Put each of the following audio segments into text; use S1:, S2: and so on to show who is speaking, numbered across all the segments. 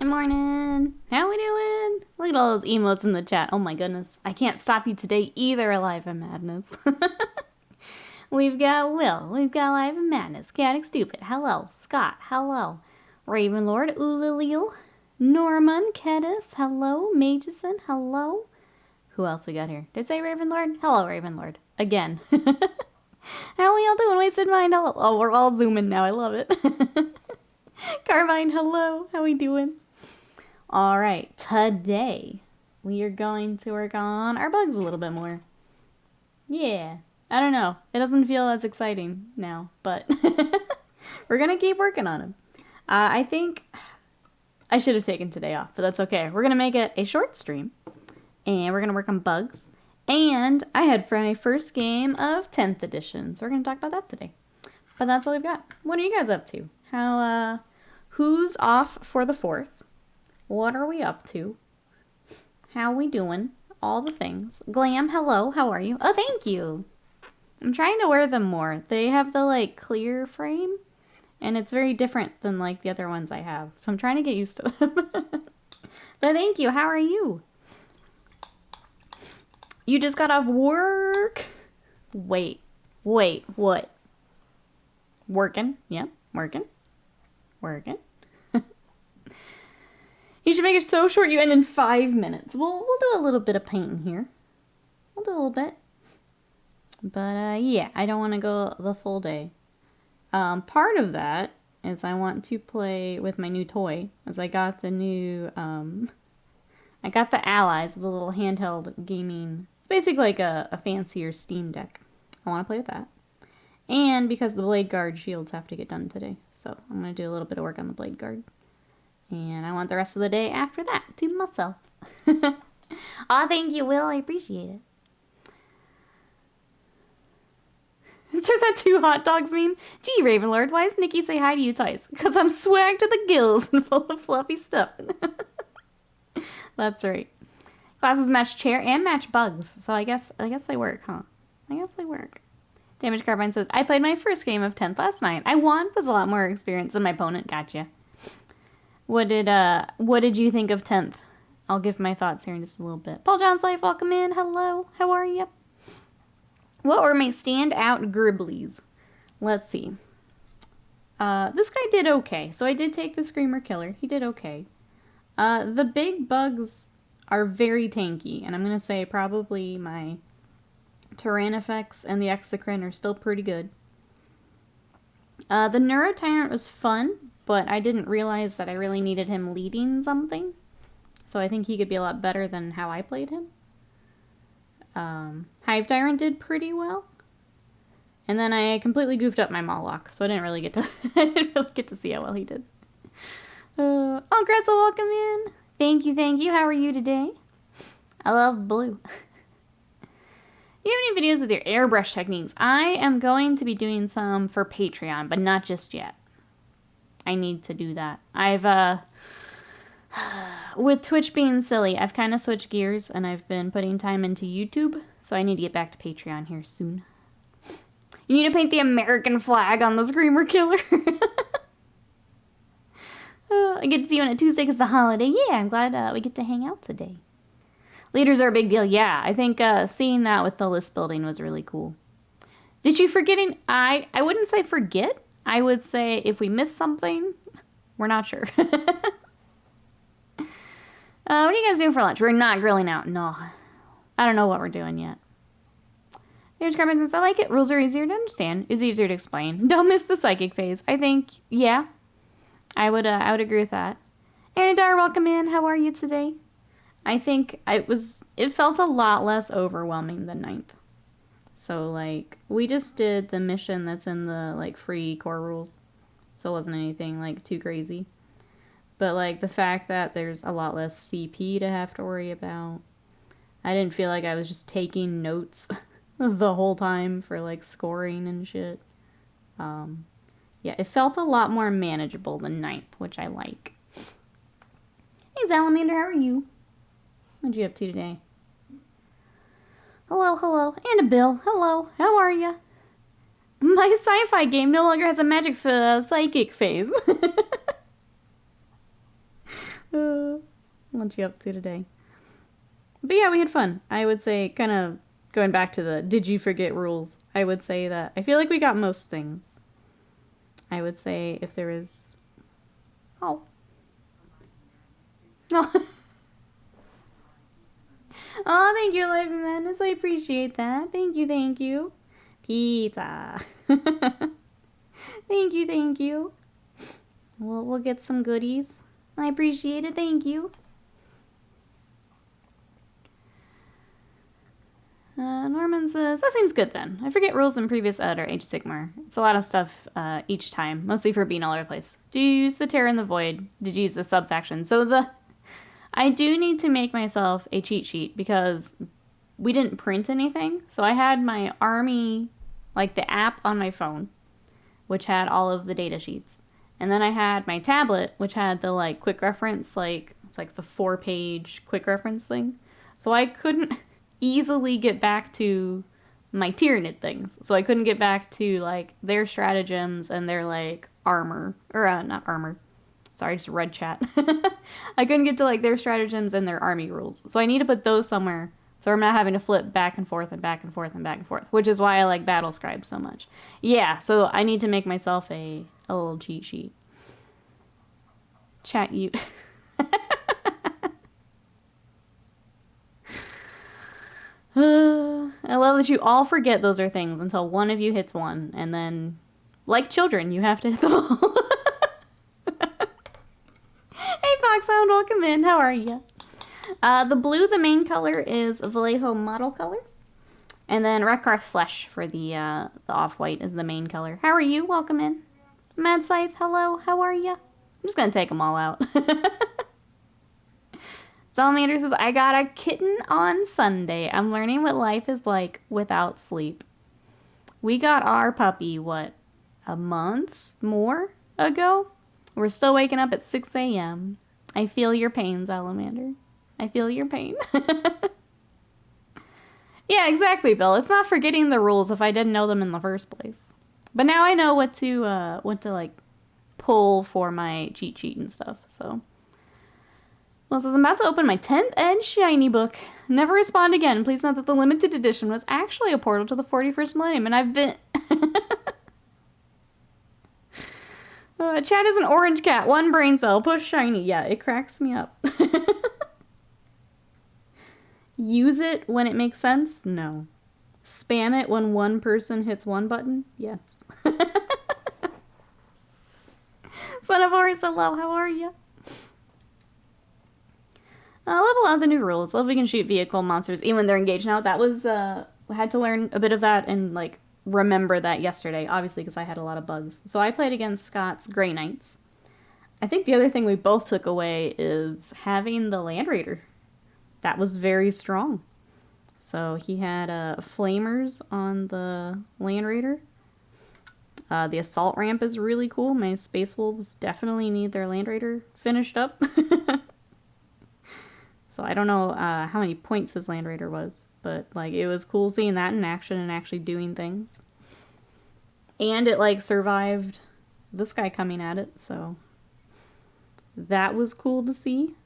S1: Good morning. How we doing? Look at all those emotes in the chat. Oh my goodness. I can't stop you today either, Alive in Madness. We've got Will. We've got Alive in Madness. Chaotic Stupid. Hello. Scott. Hello. Ravenlord. Ulilil. Norman. Kedis. Hello. Mageson. Hello. Who else we got here? Did I say Ravenlord? Hello, Ravenlord. Again. How we all doing? Wasted Mind. Hello. Oh, we're all zooming now. I love it. Carmine, hello. How we doing? All right. Today, we are going to work on our bugs a little bit more. Yeah. I don't know. It doesn't feel as exciting now, but we're going to keep working on them. I think I should have taken today off, but that's okay. We're going to make it a short stream, and we're going to work on bugs. And I had for my first game of 10th edition, so we're going to talk about that today. But that's all we've got. What are you guys up to? Who's off for the 4th? What are we up to? How we doing? All the things. Glam, hello. How are you? Oh, thank you. I'm trying to wear them more. They have the, like, clear frame, and it's very different than, like, the other ones I have. So I'm trying to get used to them. But thank you. How are you? You just got off work? Wait, what? Working? Yeah, working. You should make it so short you end in 5 minutes. We'll do a little bit of painting here. We'll do a little bit. But yeah, I don't want to go the full day. Part of that is I want to play with my new toy, as I got the new, I got the Allies, the little handheld gaming. It's basically like a fancier Steam Deck. I want to play with that. And because the Blade Guard shields have to get done today. So I'm going to do a little bit of work on the Blade Guard. And I want the rest of the day after that to myself. Aw, thank you, Will. I appreciate it. Insert that 2 hot dogs meme. Gee, Ravenlord, why does Nikki say hi to you twice? Because I'm swag to the gills and full of fluffy stuff. That's right. Classes match chair and match bugs. So I guess they work, huh? I guess they work. Damage Carbine says, I played my first game of 10th last night. I won, was a lot more experience than my opponent. Gotcha. What did you think of 10th? I'll give my thoughts here in just a little bit. Paul John's Life, welcome in. Hello. How are you? What were my standout gribblies? Let's see. This guy did okay. So I did take the Screamer Killer. He did okay. The big bugs are very tanky. And I'm going to say probably my Tyranids and the Exocrine are still pretty good. The Neurotyrant was fun, but I didn't realize that I really needed him leading something. So I think he could be a lot better than how I played him. Hive Tyrant did pretty well. And then I completely goofed up my Moloch, so I didn't really get to see how well he did. Oh, Gretzel, welcome in. Thank you. How are you today? I love blue. Do you have any videos with your airbrush techniques? I am going to be doing some for Patreon, but not just yet. I need to do that. I've, with Twitch being silly, I've kind of switched gears, and I've been putting time into YouTube, so I need to get back to Patreon here soon. You need to paint the American flag on the Screamer Killer. I get to see you on a Tuesday because the holiday. Yeah, I'm glad we get to hang out today. Leaders are a big deal. Yeah, I think seeing that with the list building was really cool. Did you forget? I wouldn't say forget. I would say if we missed something, we're not sure. What are you guys doing for lunch? We're not grilling out. No. I don't know what we're doing yet. There's Carbon says, I like it. Rules are easier to understand. Is easier to explain. Don't miss the psychic phase. I think, yeah. I would agree with that. Anadar, welcome in. How are you today? I think it felt a lot less overwhelming than 9th. So, like, we just did the mission that's in the, like, free core rules. So it wasn't anything, like, too crazy. But, like, the fact that there's a lot less CP to have to worry about. I didn't feel like I was just taking notes the whole time for, like, scoring and shit. Yeah, it felt a lot more manageable than 9th, which I like. Hey, Salamander, how are you? What you up to today? Hello. And a Bill. Hello. How are ya? My sci-fi game no longer has a magic psychic phase. What you up to today? But yeah, we had fun. I would say, kind of going back to the did you forget rules, I would say that I feel like we got most things. I would say if there is... Oh. Oh, oh thank you, Life of Madness. I appreciate that. Thank you, thank you. Pizza. Thank you, thank you. We'll get some goodies. I appreciate it. Thank you. Norman says, that seems good then. I forget rules in previous Ed or Age of Sigmar. It's a lot of stuff each time, mostly for being all over the place. Do you use the Terror in the Void? Did you use the sub-faction? So I do need to make myself a cheat sheet because we didn't print anything. So I had my army, like the app on my phone, which had all of the data sheets. And then I had my tablet, which had the like quick reference, like it's like the 4-page quick reference thing. So I couldn't easily get back to my Tyranid things. So I couldn't get back to like their stratagems and their like armor, or not armor. Sorry, just read chat. I couldn't get to like their stratagems and their army rules. So I need to put those somewhere so I'm not having to flip back and forth and back and forth and back and forth, which is why I like Battle Scribe so much. Yeah, so I need to make myself a little cheat sheet. Chat you. I love that you all forget those are things until one of you hits one, and then, like children, you have to hit them all. Hey Foxhound, welcome in. How are you? The blue, the main color, is Vallejo model color. And then Rekarth Flesh for the off-white is the main color. How are you? Welcome in. Mad Scythe, hello. How are you? I'm just going to take them all out. Salamander says, I got a kitten on Sunday. I'm learning what life is like without sleep. We got our puppy, what, a month more ago? We're still waking up at 6 a.m. I feel your pain, Salamander. I feel your pain. Yeah, exactly, Bill. It's not forgetting the rules if I didn't know them in the first place. But now I know what to like pull for my cheat sheet and stuff, so. Well, it says, I'm about to open my 10th Ed Shiny book. Never respond again. Please note that the limited edition was actually a portal to the 41st millennium, and I've been... Chat is an orange cat. One brain cell. Push shiny. Yeah, it cracks me up. Use it when it makes sense? No. Spam it when one person hits one button? Yes. Son of Ori, hello. How are you? Level out the new rules. Love we can shoot vehicle monsters even when they're engaged now. That was, had to learn a bit of that and, like, remember that yesterday, obviously, because I had a lot of bugs. So I played against Scott's Grey Knights. I think the other thing we both took away is having the Land Raider. That was very strong. So he had flamers on the Land Raider. The assault ramp is really cool. My Space Wolves definitely need their Land Raider finished up. So I don't know how many points his Land Raider was, but like it was cool seeing that in action and actually doing things. And it like survived this guy coming at it, so that was cool to see.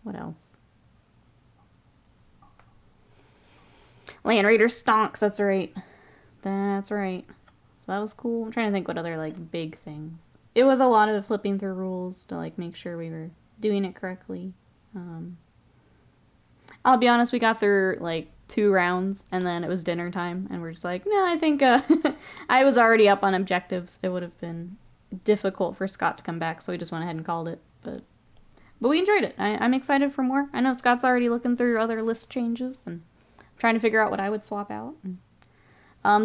S1: What else? Land Raider stonks, that's right. That's right. So that was cool. I'm trying to think what other like big things. It was a lot of flipping through rules to like make sure we were doing it correctly. I'll be honest, we got through like 2 rounds and then it was dinner time and we're just like, no, I think I was already up on objectives. It would have been difficult for Scott to come back, so we just went ahead and called it. But we enjoyed it. I'm excited for more. I know Scott's already looking through other list changes and trying to figure out what I would swap out.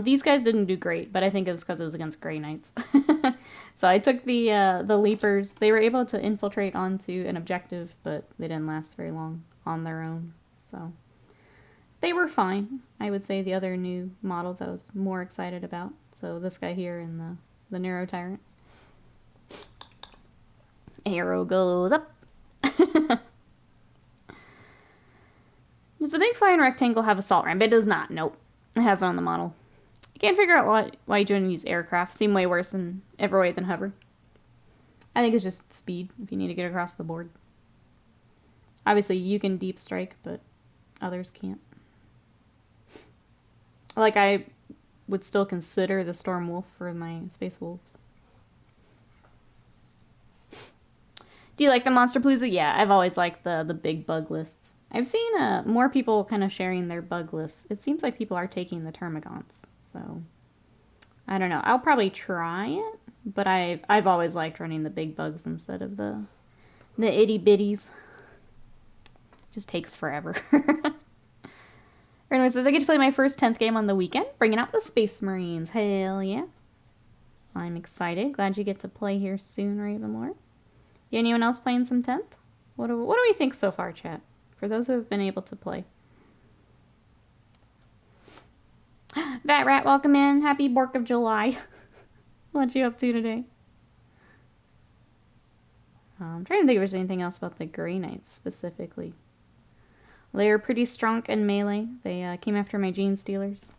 S1: These guys didn't do great, but I think it was because it was against Grey Knights. So I took the Leapers. They were able to infiltrate onto an objective, but they didn't last very long on their own. So they were fine. I would say the other new models I was more excited about. So this guy here and the Neuro Tyrant. Arrow goes up. Does the big flying rectangle have assault ramp? It does not. Nope. It has it on the model. I can't figure out why you didn't use aircraft. Seem way worse in Everweight than hover. I think it's just speed if you need to get across the board. Obviously, you can deep strike, but others can't. Like, I would still consider the Storm Wolf for my Space Wolves. Do you like the Monster Palooza? Yeah, I've always liked the big bug lists. I've seen more people kind of sharing their bug lists. It seems like people are taking the Termagants, so I don't know. I'll probably try it, but I've always liked running the big bugs instead of the itty bitties. Just takes forever. Anyway, says I get to play my first 10th game on the weekend, bringing out the Space Marines. Hell yeah! I'm excited. Glad you get to play here soon, Ravenlord. Anyone else playing some 10th? What do we think so far, chat? For those who have been able to play. Vat Rat, welcome in. Happy Bork of July. What you up to today? I'm trying to think if there's anything else about the Grey Knights specifically. They were pretty strong in melee. They came after my Gene Stealers.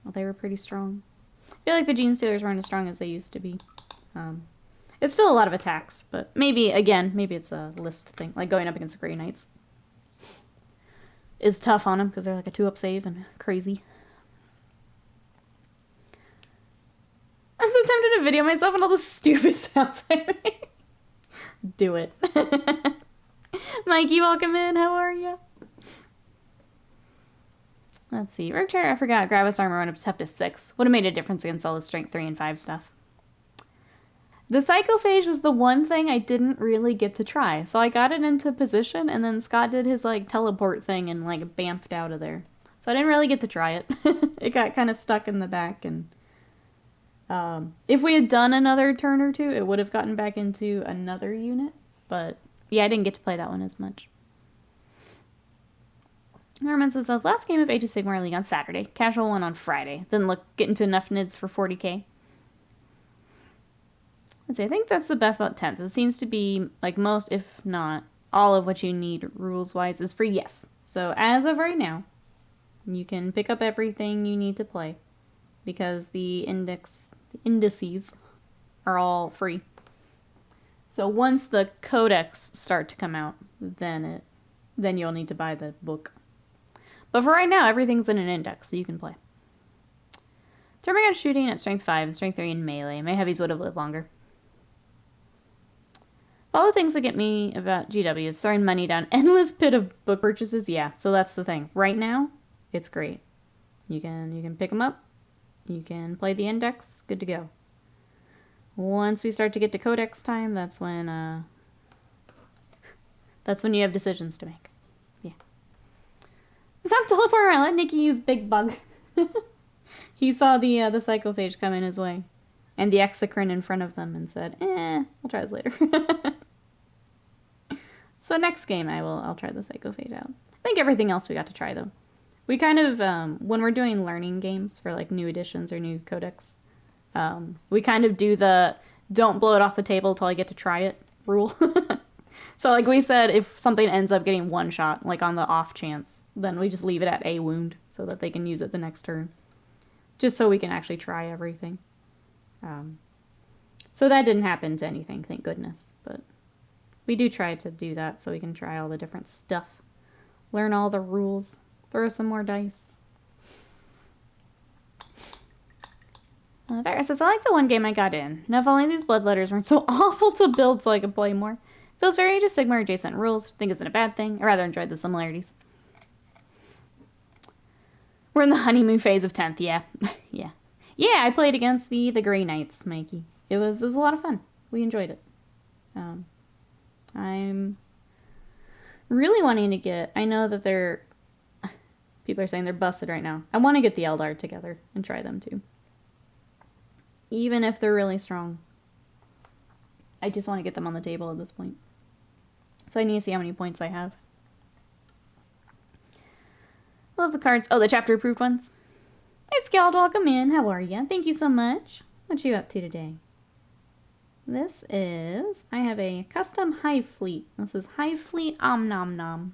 S1: Well, they were pretty strong. I feel like the Gene Stealers weren't as strong as they used to be. It's still a lot of attacks, but maybe it's a list thing. Like going up against the Grey Knights is tough on them because they're like a 2-up save and crazy. I'm so tempted to video myself and all the stupid sounds I make. Do it. Mikey, welcome in. How are you? Let's see. Rogue Trader, I forgot. Gravis armor went up tough to 6. Would have made a difference against all the strength 3 and 5 stuff. The Psychophage was the one thing I didn't really get to try. So I got it into position, and then Scott did his, like, teleport thing and, like, bamfed out of there. So I didn't really get to try it. It got kind of stuck in the back, and if we had done another turn or two, it would have gotten back into another unit. But, yeah, I didn't get to play that one as much. Norman says, last game of Age of Sigmar League on Saturday. Casual one on Friday. Then get into enough nids for 40k. Let's see, I think that's the best about 10th. It seems to be, like, most, if not all of what you need rules-wise is free, yes. So, as of right now, you can pick up everything you need to play. Because the indices are all free. So, once the codex start to come out, then you'll need to buy the book. But for right now, everything's in an index, so you can play. Termagant shooting at strength 5 and strength 3 in melee. My heavies would have lived longer. All the things that get me about GW is throwing money down endless pit of book purchases. Yeah, so that's the thing. Right now, it's great. You can pick them up. You can play the index. Good to go. Once we start to get to codex time, that's when you have decisions to make. Yeah. Stop teleporting around. Let Nikki use Big Bug. He saw the Psychophage come in his way. And the Exocrine in front of them and said, I'll try this later. So next game I'll try the Psychophage out. I think everything else we got to try though. We kind of, when we're doing learning games for like new editions or new codex, we kind of do the don't blow it off the table until I get to try it rule. So like we said, if something ends up getting one shot, like on the off chance, then we just leave it at a wound so that they can use it the next turn. Just so we can actually try everything. So that didn't happen to anything, thank goodness. But we do try to do that so we can try all the different stuff. Learn all the rules. Throw some more dice. Varus says, I like the one game I got in. Now if only these bloodletters weren't so awful to build so I could play more. Feels very Age of Sigmar adjacent rules. Think isn't a bad thing. I rather enjoyed the similarities. We're in the honeymoon phase of 10th, yeah. Yeah. Yeah, I played against the Grey Knights, Mikey. It was a lot of fun. We enjoyed it. I'm really wanting to get... I know that people are saying they're busted right now. I want to get the Eldar together and try them too. Even if they're really strong. I just want to get them on the table at this point. So I need to see how many points I have. Love the cards. Oh, the chapter approved ones. Hey, Scald, welcome in. How are you? Thank you so much. What you up to today? This is... I have a custom Hive Fleet. This is Hive Fleet Omnomnom.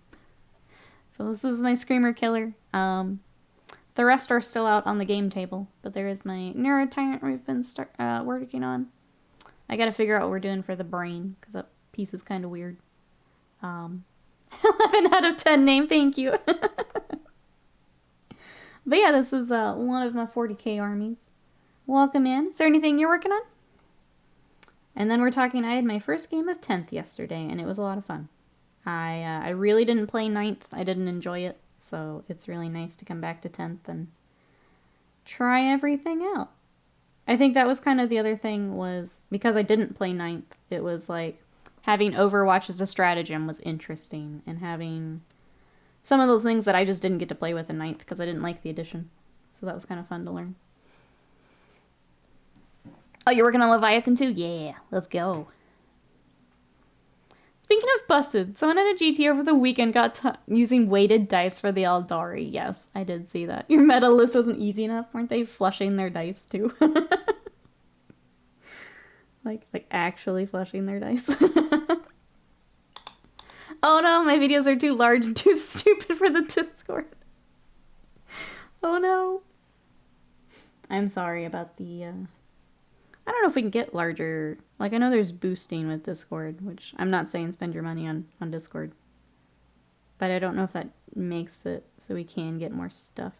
S1: So this is my Screamer Killer. The rest are still out on the game table. But there is my Neurotyrant we've been working on. I gotta figure out what we're doing for the brain, because that piece is kind of weird. 11 out of 10 name, thank you. But yeah, this is one of my 40k armies. Welcome in. Is there anything you're working on? And then we're talking, I had my first game of 10th yesterday, and it was a lot of fun. I really didn't play 9th. I didn't enjoy it, so it's really nice to come back to 10th and try everything out. I think that was kind of the other thing was, because I didn't play 9th, it was like, having Overwatch as a stratagem was interesting, and having some of those things that I just didn't get to play with in 9th because I didn't like the edition. So that was kind of fun to learn. Oh, you're working on Leviathan too? Yeah, let's go. Speaking of busted, someone at a GT over the weekend got using weighted dice for the Aldari. Yes, I did see that. Your meta list wasn't easy enough. Weren't they flushing their dice too? like actually flushing their dice. Oh no, my videos are too large and too stupid for the Discord. Oh no. I'm sorry about the, I don't know if we can get larger. Like, I know there's boosting with Discord, which I'm not saying spend your money on Discord. But I don't know if that makes it so we can get more stuff.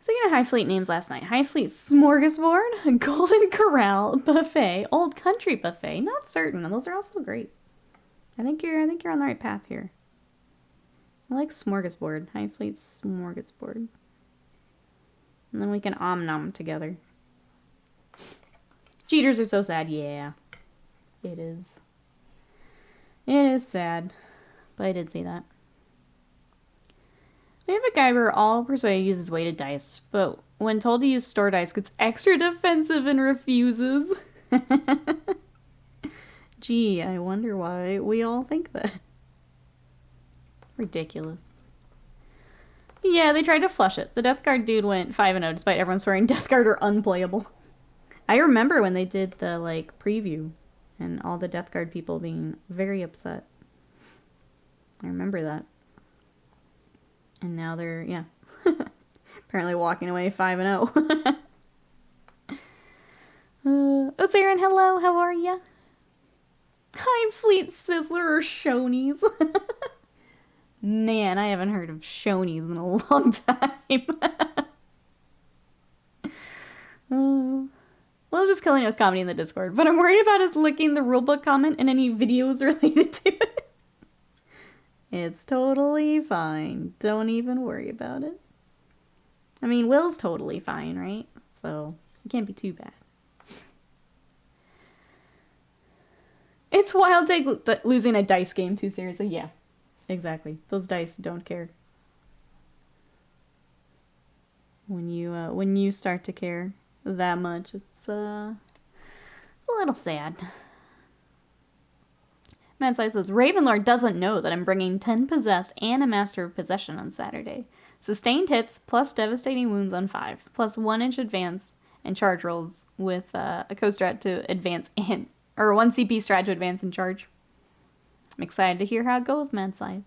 S1: Speaking of Hive Fleet names last night, Hive Fleet Smorgasbord, Golden Corral, Buffet, Old Country Buffet. Not certain. Those are also great. I think you're on the right path here. I like Smorgasbord. Hive Fleet Smorgasbord. And then we can Omnom together. Cheaters are so sad. Yeah. It is. It is sad. But I did see that. We have a guy where all persuaded uses weighted dice, but when told to use store dice, gets extra defensive and refuses. Gee, I wonder why we all think that. Ridiculous. Yeah, they tried to flush it. The Death Guard dude went 5-0 despite everyone swearing Death Guard are unplayable. I remember when they did the, like, preview and all the Death Guard people being very upset. I remember that. And now they're, yeah, apparently walking away 5-0. Osirin, hello, how are ya? Hive Fleet Sizzler or Shonies? Man, I haven't heard of Shonies in a long time. Well, just killing it with comedy in the Discord, but I'm worried about us licking the rulebook comment and any videos related to it. It's totally fine. Don't even worry about it. I mean, Will's totally fine, right? So, it can't be too bad. It's wild take losing a dice game too seriously. Yeah, exactly. Those dice don't care. When you start to care that much, it's a little sad. Madside says, Ravenlord doesn't know that I'm bringing 10 Possessed and a Master of Possession on Saturday. Sustained hits, plus devastating wounds on 5, plus 1-inch advance and charge rolls with a co-strat to advance and, or 1 CP strat to advance and charge. I'm excited to hear how it goes, Madside.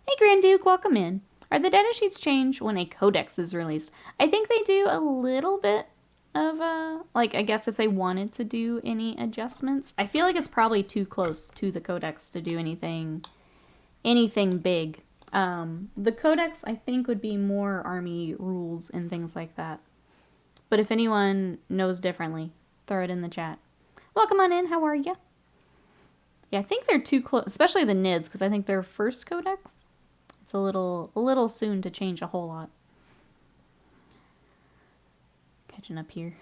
S1: Hey, Grand Duke, welcome in. Are the data sheets changed when a codex is released? I think they do a little bit of, like, I guess if they wanted to do any adjustments. I feel like it's probably too close to the codex to do anything big. The codex, I think, would be more army rules and things like that. But if anyone knows differently, throw it in the chat. Welcome on in, how are ya? Yeah, I think they're too close, especially the NIDS, because I think their first codex, it's a little soon to change a whole lot. Catching up here.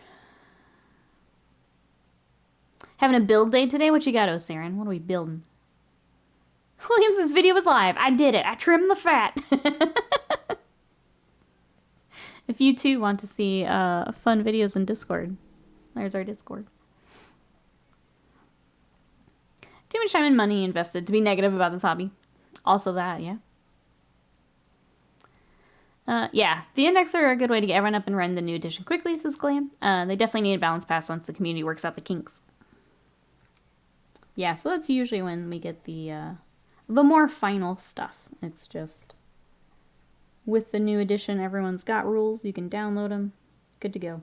S1: Having a build day today? What you got, Osirin? What are we building? Williams' video was live. I did it. I trimmed the fat. If you too want to see fun videos in Discord, there's our Discord. Too much time and money invested to be negative about this hobby. Also that, yeah. Yeah, the index are a good way to get everyone up and running the new edition quickly, says Glam. They definitely need a balance pass once the community works out the kinks. Yeah, so that's usually when we get the more final stuff. It's just With the new edition, everyone's got rules. You can download them. Good to go.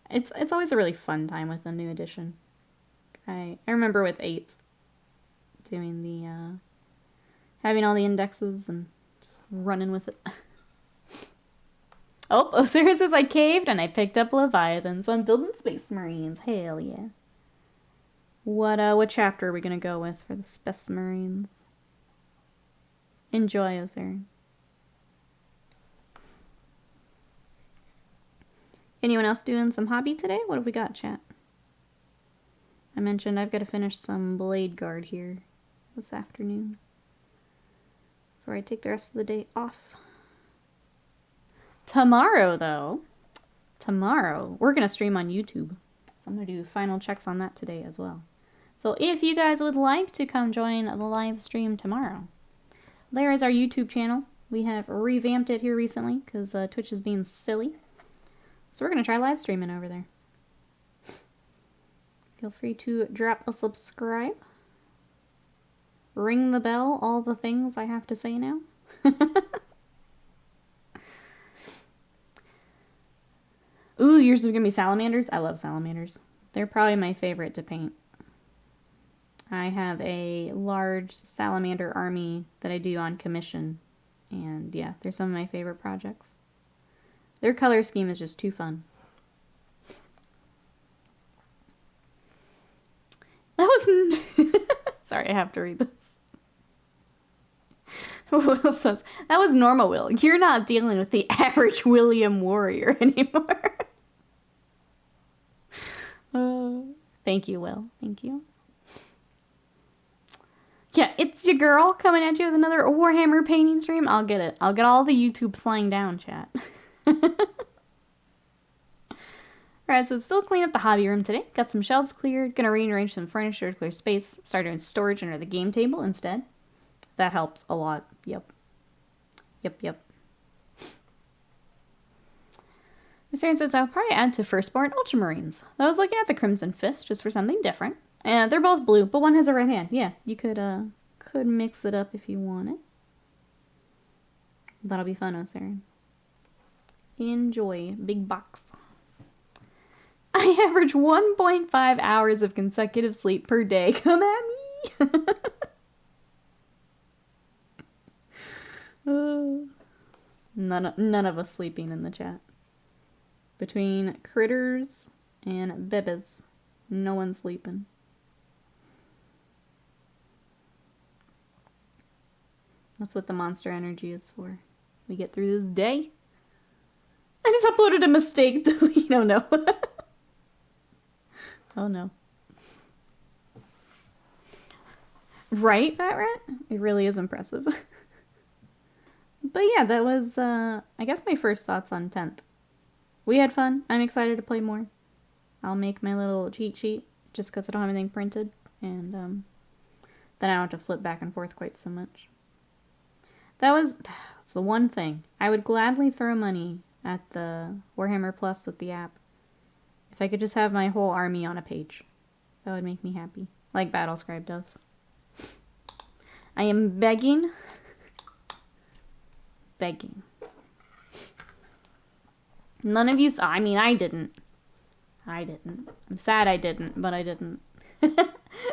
S1: It's always a really fun time with the new edition. I remember with 8th doing the having all the indexes and just running with it. Oh, Osiris says I caved and I picked up Leviathan, so I'm building Space Marines. Hell yeah. What chapter are we gonna go with for the Space Marines? Enjoy, Osiris. Anyone else doing some hobby today? What have we got, chat? I mentioned I've got to finish some Blade Guard here this afternoon before I take the rest of the day off. Tomorrow, though, we're going to stream on YouTube. So I'm going to do final checks on that today as well. So if you guys would like to come join the live stream tomorrow, there is our YouTube channel. We have revamped it here recently because Twitch is being silly. So we're going to try live streaming over there. Feel free to drop a subscribe. Ring the bell, all the things I have to say now. Ooh, yours are going to be salamanders? I love salamanders. They're probably my favorite to paint. I have a large salamander army that I do on commission. And yeah, they're some of my favorite projects. Their color scheme is just too fun. That was... Sorry, I have to read this. Will says, that was normal, Will. You're not dealing with the average William warrior anymore. Thank you, Will. Thank you. Yeah, it's your girl coming at you with another Warhammer painting stream. I'll get it. I'll get all the YouTube slang down, chat. Alright, so still clean up the hobby room today. Got some shelves cleared. Gonna rearrange some furniture to clear space. Start doing storage under the game table instead. That helps a lot. Yep. Yep. Miss Aaron says, I'll probably add to Firstborn Ultramarines. I was looking at the Crimson Fist just for something different. And they're both blue, but one has a red hand. Yeah, you could mix it up if you want it. That'll be fun, Osiris. Enjoy. Big box. I average 1.5 hours of consecutive sleep per day. Come at me! None of us sleeping in the chat. Between critters and bebes, no one's sleeping. That's what the monster energy is for. We get through this day. I just uploaded a mistake. Delete. Oh no. Oh no. Right, Fat Rat? It really is impressive. But yeah, that was, I guess my first thoughts on 10th. We had fun. I'm excited to play more. I'll make my little cheat sheet just because I don't have anything printed. And then I don't have to flip back and forth quite so much. That's the one thing. I would gladly throw money at the Warhammer Plus with the app. If I could just have my whole army on a page. That would make me happy. Like Battlescribe does. I am begging. Begging. None of you saw. I mean, I didn't. I'm sad I didn't, but I didn't.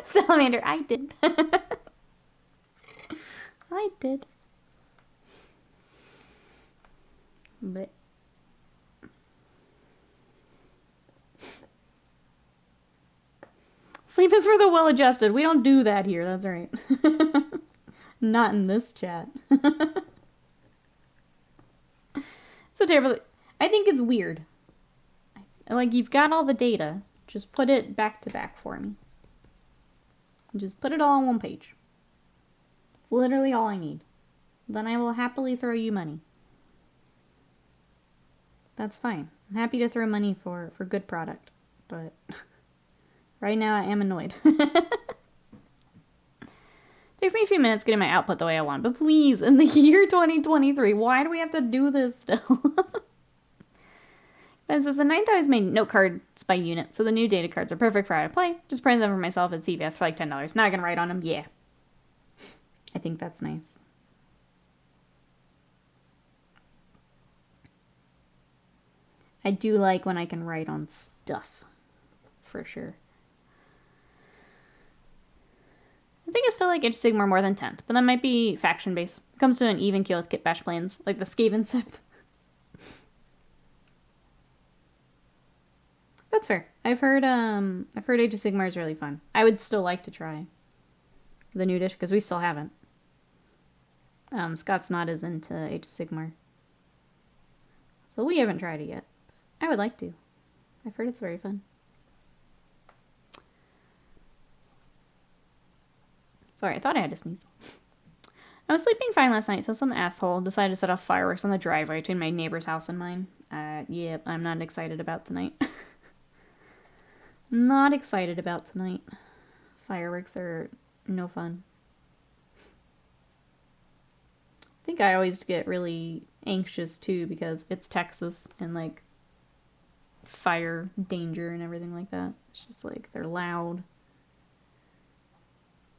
S1: Salamander, I did. I did. But sleep is for the well-adjusted. We don't do that here. That's right. Not in this chat. So terrible. I think it's weird. Like, you've got all the data. Just put it back to back for me. Just put it all on one page. It's literally all I need. Then I will happily throw you money. That's fine. I'm happy to throw money for good product. But right now I am annoyed. Takes me a few minutes getting my output the way I want. But please, in the year 2023, why do we have to do this still? Then says the 9th always made note cards by unit, so the new data cards are perfect for how to play. Just print them for myself at CVS for like $10. Not gonna write on them. Yeah. I think that's nice. I do like when I can write on stuff. For sure. I think I still like Age of Sigmar more than 10th, but that might be faction based. It comes to an even keel with kit bash plans, like the Skaven Sept. That's fair. I've heard Age of Sigmar is really fun. I would still like to try the new dish because we still haven't. Scott's not as into Age of Sigmar, so we haven't tried it yet. I would like to. I've heard it's very fun. Sorry, I thought I had to sneeze. I was sleeping fine last night until some asshole decided to set off fireworks on the driveway between my neighbor's house and mine. Yep, I'm not excited about tonight. Not excited about tonight. Fireworks are no fun. I think I always get really anxious too because it's Texas and like fire danger and everything like that. It's just like they're loud.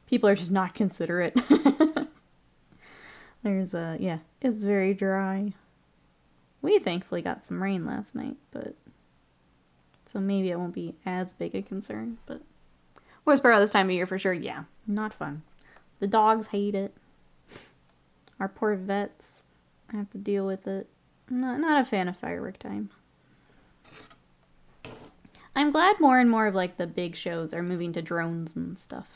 S1: People are just not considerate. Yeah, it's very dry. We thankfully got some rain last night, but so maybe it won't be as big a concern, but worst part of this time of year for sure, yeah, not fun. The dogs hate it. Our poor vets have to deal with it. Not a fan of firework time. I'm glad more and more of like the big shows are moving to drones and stuff.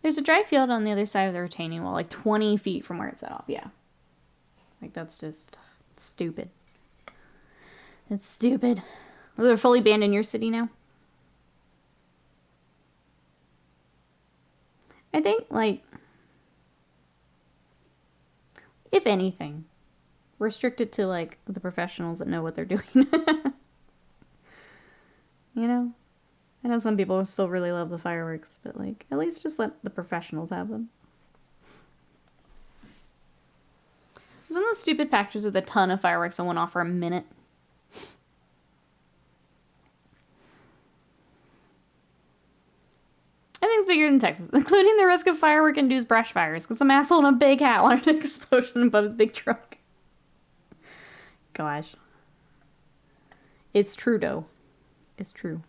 S1: There's a dry field on the other side of the retaining wall, like 20 feet from where it set off, yeah. Like, that's just stupid. It's stupid. Well, they're fully banned in your city now? I think, like, if anything, restrict it to, like, the professionals that know what they're doing. You know? I know some people still really love the fireworks, but, like, at least just let the professionals have them. It was one of those stupid packages with a ton of fireworks that went off for a minute. Everything's bigger than Texas, including the risk of firework-induced brush fires, because some asshole in a big hat wanted an explosion above his big truck. Gosh. It's true, though. It's true.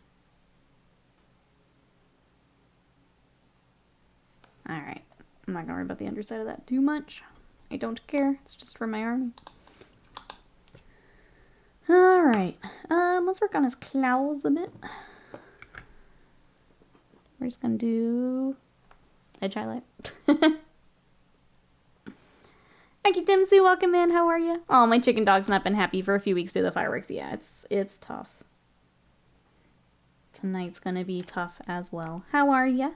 S1: Alright. I'm not going to worry about the underside of that too much. I don't care. It's just for my army. Alright. Let's work on his claws a bit. We're just going to do edge highlight. Thank you, Timsy. Welcome in. How are you? Oh, my chicken dog's not been happy for a few weeks due to the fireworks. Yeah, it's tough. Tonight's going to be tough as well. How are you?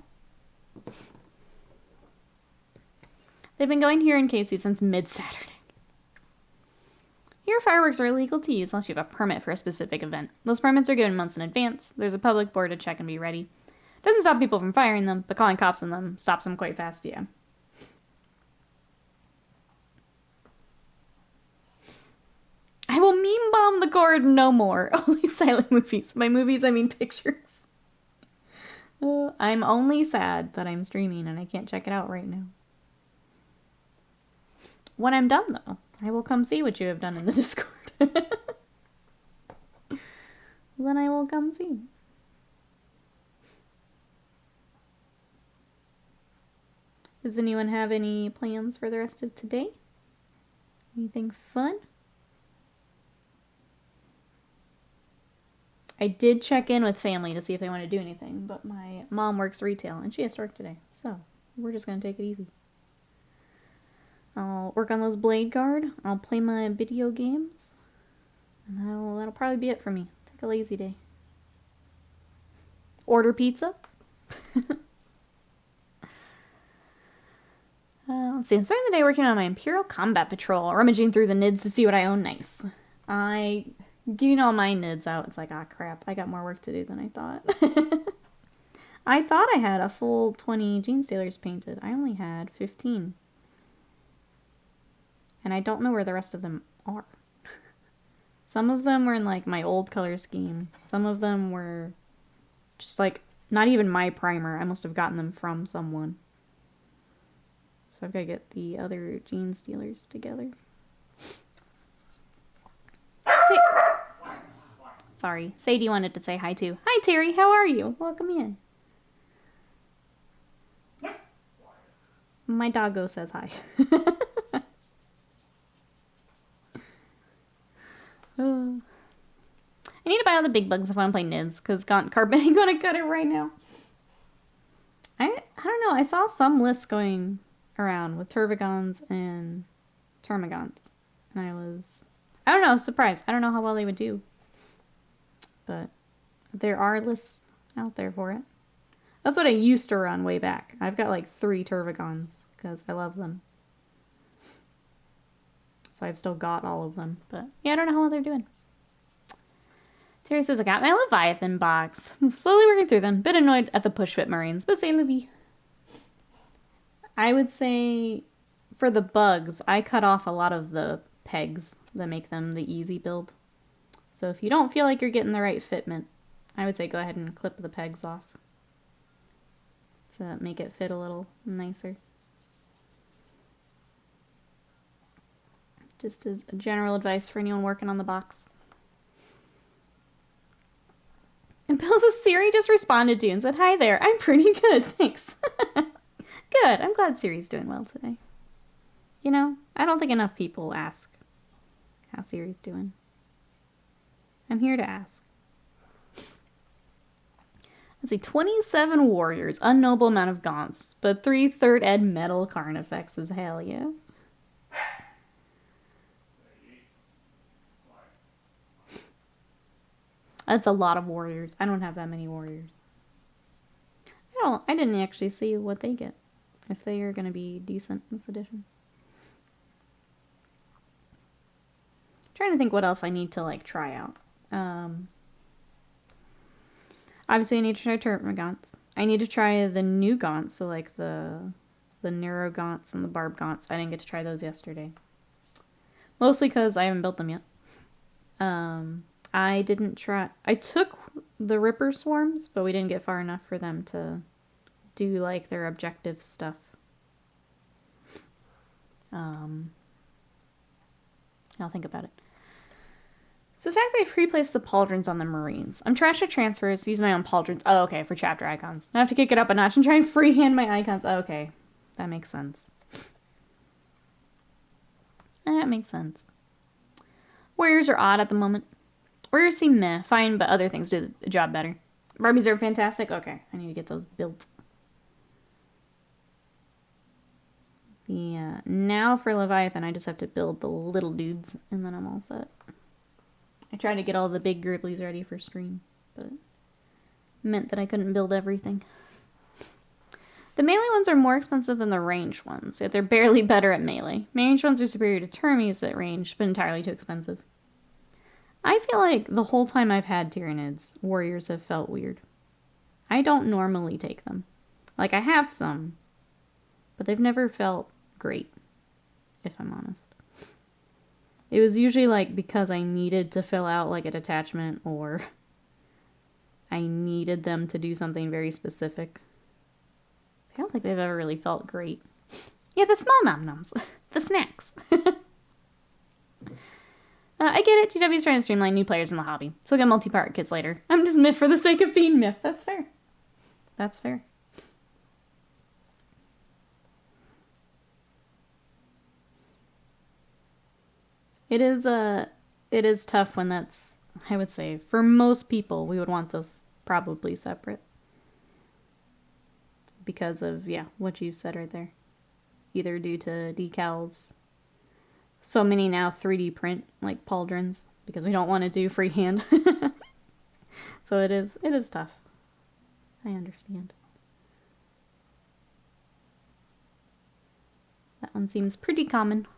S1: They've been going here in Casey since mid-Saturday. Here, fireworks are illegal to use unless you have a permit for a specific event. Those permits are given months in advance. There's a public board to check and be ready. Doesn't stop people from firing them, but calling cops on them stops them quite fast, yeah. I will meme bomb the cord no more. Only silent movies. By movies, I mean pictures. I'm only sad that I'm streaming and I can't check it out right now. When I'm done, though, I will come see what you have done in the Discord. Then I will come see. Does anyone have any plans for the rest of today? Anything fun? I did check in with family to see if they want to do anything, but my mom works retail and she has to work today, so we're just going to take it easy. I'll work on those Blade Guard. I'll play my video games. And that'll probably be it for me. Take a lazy day. Order pizza. Let's see. I'm starting the day working on my Imperial Combat Patrol, rummaging through the NIDs to see what I own nice. Getting all my NIDs out, it's like, ah, crap. I got more work to do than I thought. I thought I had a full 20 Gene Stealers painted. I only had 15. And I don't know where the rest of them are. Some of them were in, like, my old color scheme. Some of them were just, like, not even my primer. I must have gotten them from someone. So I've got to get the other Gene Stealers together. Sorry. Sadie wanted to say hi too. Hi, Terry. How are you? Welcome in. My doggo says hi. I need to buy all the big bugs if I want to play Nids, because Gaunt Carpet ain't gonna cut it right now. I don't know. I saw some lists going around with Tervagons and Termagants. And I don't know, surprised. I don't know how well they would do. But there are lists out there for it. That's what I used to run way back. I've got like 3 Tervagons because I love them. So I've still got all of them. But yeah, I don't know how well they're doing. Terry says, I got my Leviathan box. Slowly working through them. Bit annoyed at the push fit Marines, but say Livy. I would say for the bugs, I cut off a lot of the pegs that make them the easy build. So if you don't feel like you're getting the right fitment, I would say go ahead and clip the pegs off to make it fit a little nicer. Just as a general advice for anyone working on the box. And Bill's Siri just responded to you and said, hi there, I'm pretty good, thanks. Good, I'm glad Siri's doing well today. You know, I don't think enough people ask how Siri's doing. I'm here to ask. Let's see, 27 warriors, unknowable amount of gaunts, but 3 3rd ed metal carnifexes, hell yeah. That's a lot of warriors. I don't have that many warriors. I didn't actually see what they get. If they are going to be decent in this edition. Trying to think what else I need to like try out. Obviously I need to try Termagants. I need to try the new gaunts, so like the narrow gaunts and the barb gaunts. I didn't get to try those yesterday. Mostly because I haven't built them yet. I took the Ripper Swarms, but we didn't get far enough for them to do like their objective stuff. I'll think about it. So the fact that I pre-placed the pauldrons on the Marines. I'm trash at transfers, use my own pauldrons. Oh, okay, for chapter icons. I have to kick it up a notch and try and freehand my icons. Oh, okay, that makes sense. That makes sense. Warriors are odd at the moment. Warriors seem meh, fine, but other things do the job better. Barbies are fantastic. Okay, I need to get those built. Now for Leviathan, I just have to build the little dudes, and then I'm all set. I tried to get all the big Gribblies ready for stream, but it meant that I couldn't build everything. The melee ones are more expensive than the ranged ones, yet they're barely better at melee. Ranged ones are superior to Termies, but ranged, but entirely too expensive. I feel like the whole time I've had Tyranids, warriors have felt weird. I don't normally take them. Like, I have some, but they've never felt great, if I'm honest. It was usually like because I needed to fill out like a detachment or I needed them to do something very specific. I don't think they've ever really felt great. Yeah, the small nom-noms. The snacks. I get it. GW's trying to streamline new players in the hobby. So we'll get multi-part kits later. I'm just miff for the sake of being miff. That's fair. That's fair. It is tough when that's, I would say, for most people, we would want those probably separate. Because of, yeah, what you've said right there. Either due to decals. So many now 3D print, like pauldrons, because we don't want to do freehand. So it is tough. I understand. That one seems pretty common.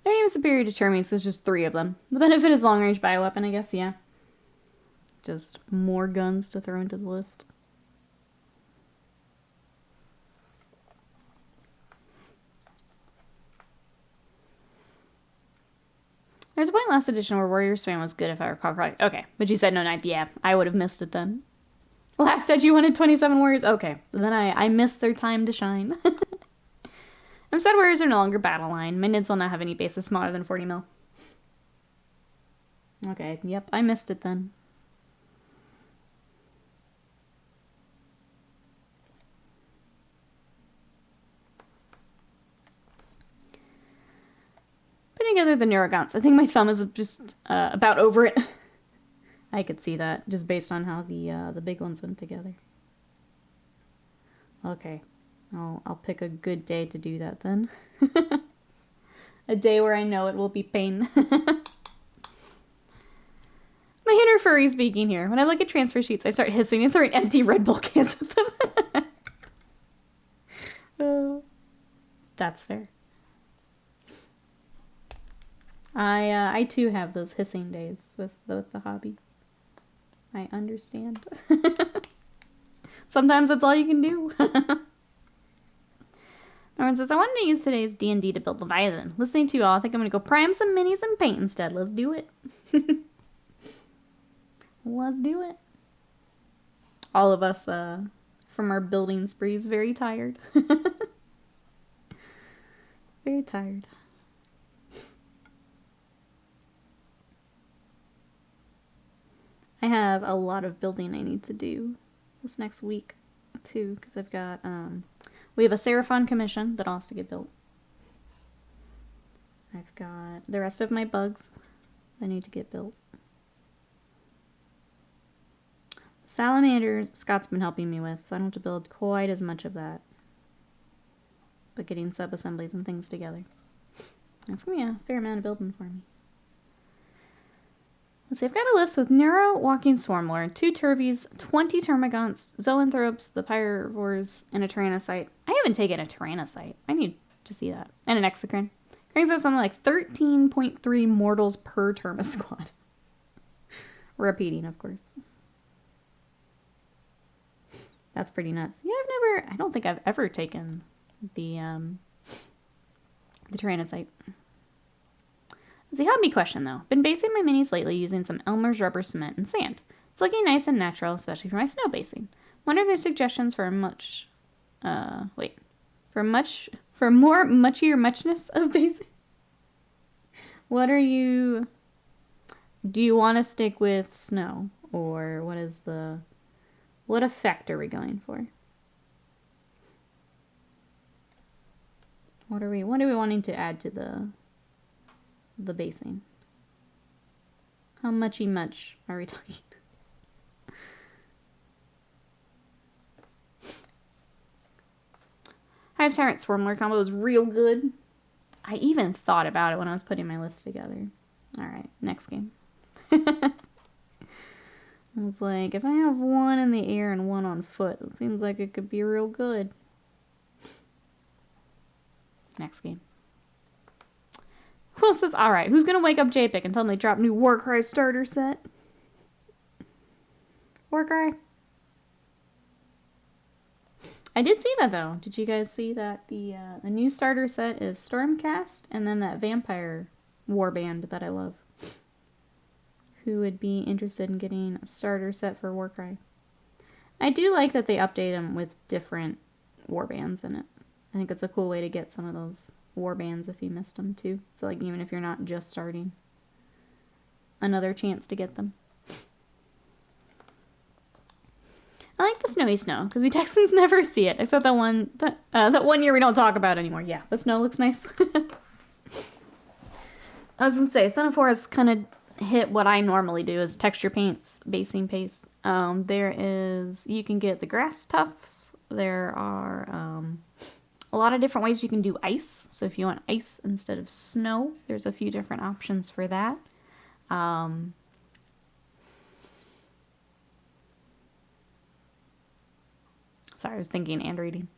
S1: They're even superior to Termies, so there's just 3 of them. The benefit is long-range bioweapon, I guess, yeah. Just more guns to throw into the list. There's a point last edition where Warrior Spam was good if I recall correctly. Okay, but you said no ninth. Yeah, I would have missed it then. Last edge you wanted 27 Warriors? Okay, then I missed their time to shine. I'm sad Warriors are no longer battle line. My Nids will not have any bases smaller than 40 mil. Okay, yep, I missed it then. Putting together the Neurogons. I think my thumb is just about over it. I could see that, just based on how the big ones went together. Okay, I'll pick a good day to do that then. A day where I know it will be pain. My inner furry speaking here. When I look at transfer sheets, I start hissing and throwing empty Red Bull cans at them. That's fair. I too have those hissing days with the hobby. I understand. Sometimes that's all you can do. Norman says, I wanted to use today's D&D to build Leviathan. Listening to you all, I think I'm going to go prime some minis and paint instead. Let's do it. Let's do it. All of us from our building sprees very tired. Very tired. I have a lot of building I need to do this next week too, because I've got we have a Seraphon commission that has to get built. I've got the rest of my bugs that need to get built. Salamanders, Scott's been helping me with, so I don't have to build quite as much of that. But getting sub-assemblies and things together. That's going to be a fair amount of building for me. Let's see, I've got a list with Neuro, Walking Swarmlord, 2 Turbies, 20 Termagants, Zoanthropes, the Pyrovores, and a Tyrannocyte. I haven't taken a Tyrannocyte. I need to see that. And an Exocrine. Brings out something like 13.3 mortals per Terma squad. Repeating, of course. That's pretty nuts. Yeah, I don't think I've ever taken the Tyrannocyte. It's a hobby question, though. Been basing my minis lately using some Elmer's rubber cement and sand. It's looking nice and natural, especially for my snow basing. Wonder if there's suggestions for more muchier muchness of basing? Do you want to stick with snow? Or what effect are we going for? What are we wanting to add to the basing? How much are we talking? Hive Tyrant Swarmlord combo is real good. I even thought about it when I was putting my list together. Alright, next game. I was like, if I have one in the air and one on foot, it seems like it could be real good. Next game. Who else says, alright, who's gonna wake up JPEG and tell them they dropped new Warcry starter set? Warcry? I did see that, though. Did you guys see that the new starter set is Stormcast and then that vampire warband that I love? Who would be interested in getting a starter set for Warcry? I do like that they update them with different warbands in it. I think it's a cool way to get some of those warbands if you missed them, too. So, like, even if you're not just starting, another chance to get them. I like the snowy snow, because we Texans never see it, except that one year we don't talk about anymore. Yeah, the snow looks nice. I was going to say, Son of Forest kind of hit what I normally do is texture paints, basing paste. You can get the grass tufts. There are a lot of different ways you can do ice. So if you want ice instead of snow, there's a few different options for that. Sorry, I was thinking and reading.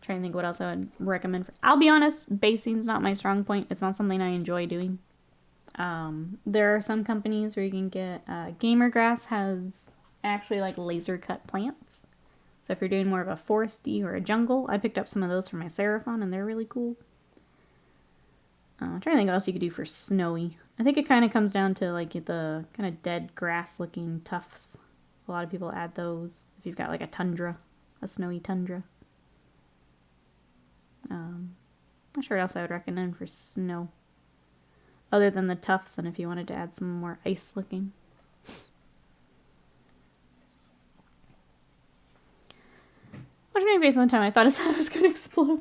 S1: Trying to think what else I would recommend. I'll be honest, basing's not my strong point. It's not something I enjoy doing. There are some companies where you can get, Gamer Grass has actually like laser cut plants. So if you're doing more of a foresty or a jungle, I picked up some of those for my Seraphon and they're really cool. I'm trying to think what else you could do for snowy. I think it kind of comes down to like the kind of dead grass looking tufts. A lot of people add those if you've got like a tundra, a snowy tundra. Not sure what else I would recommend for snow. other than the tufts and if you wanted to add some more ice looking. Watching my face one time, I thought his head was going to explode.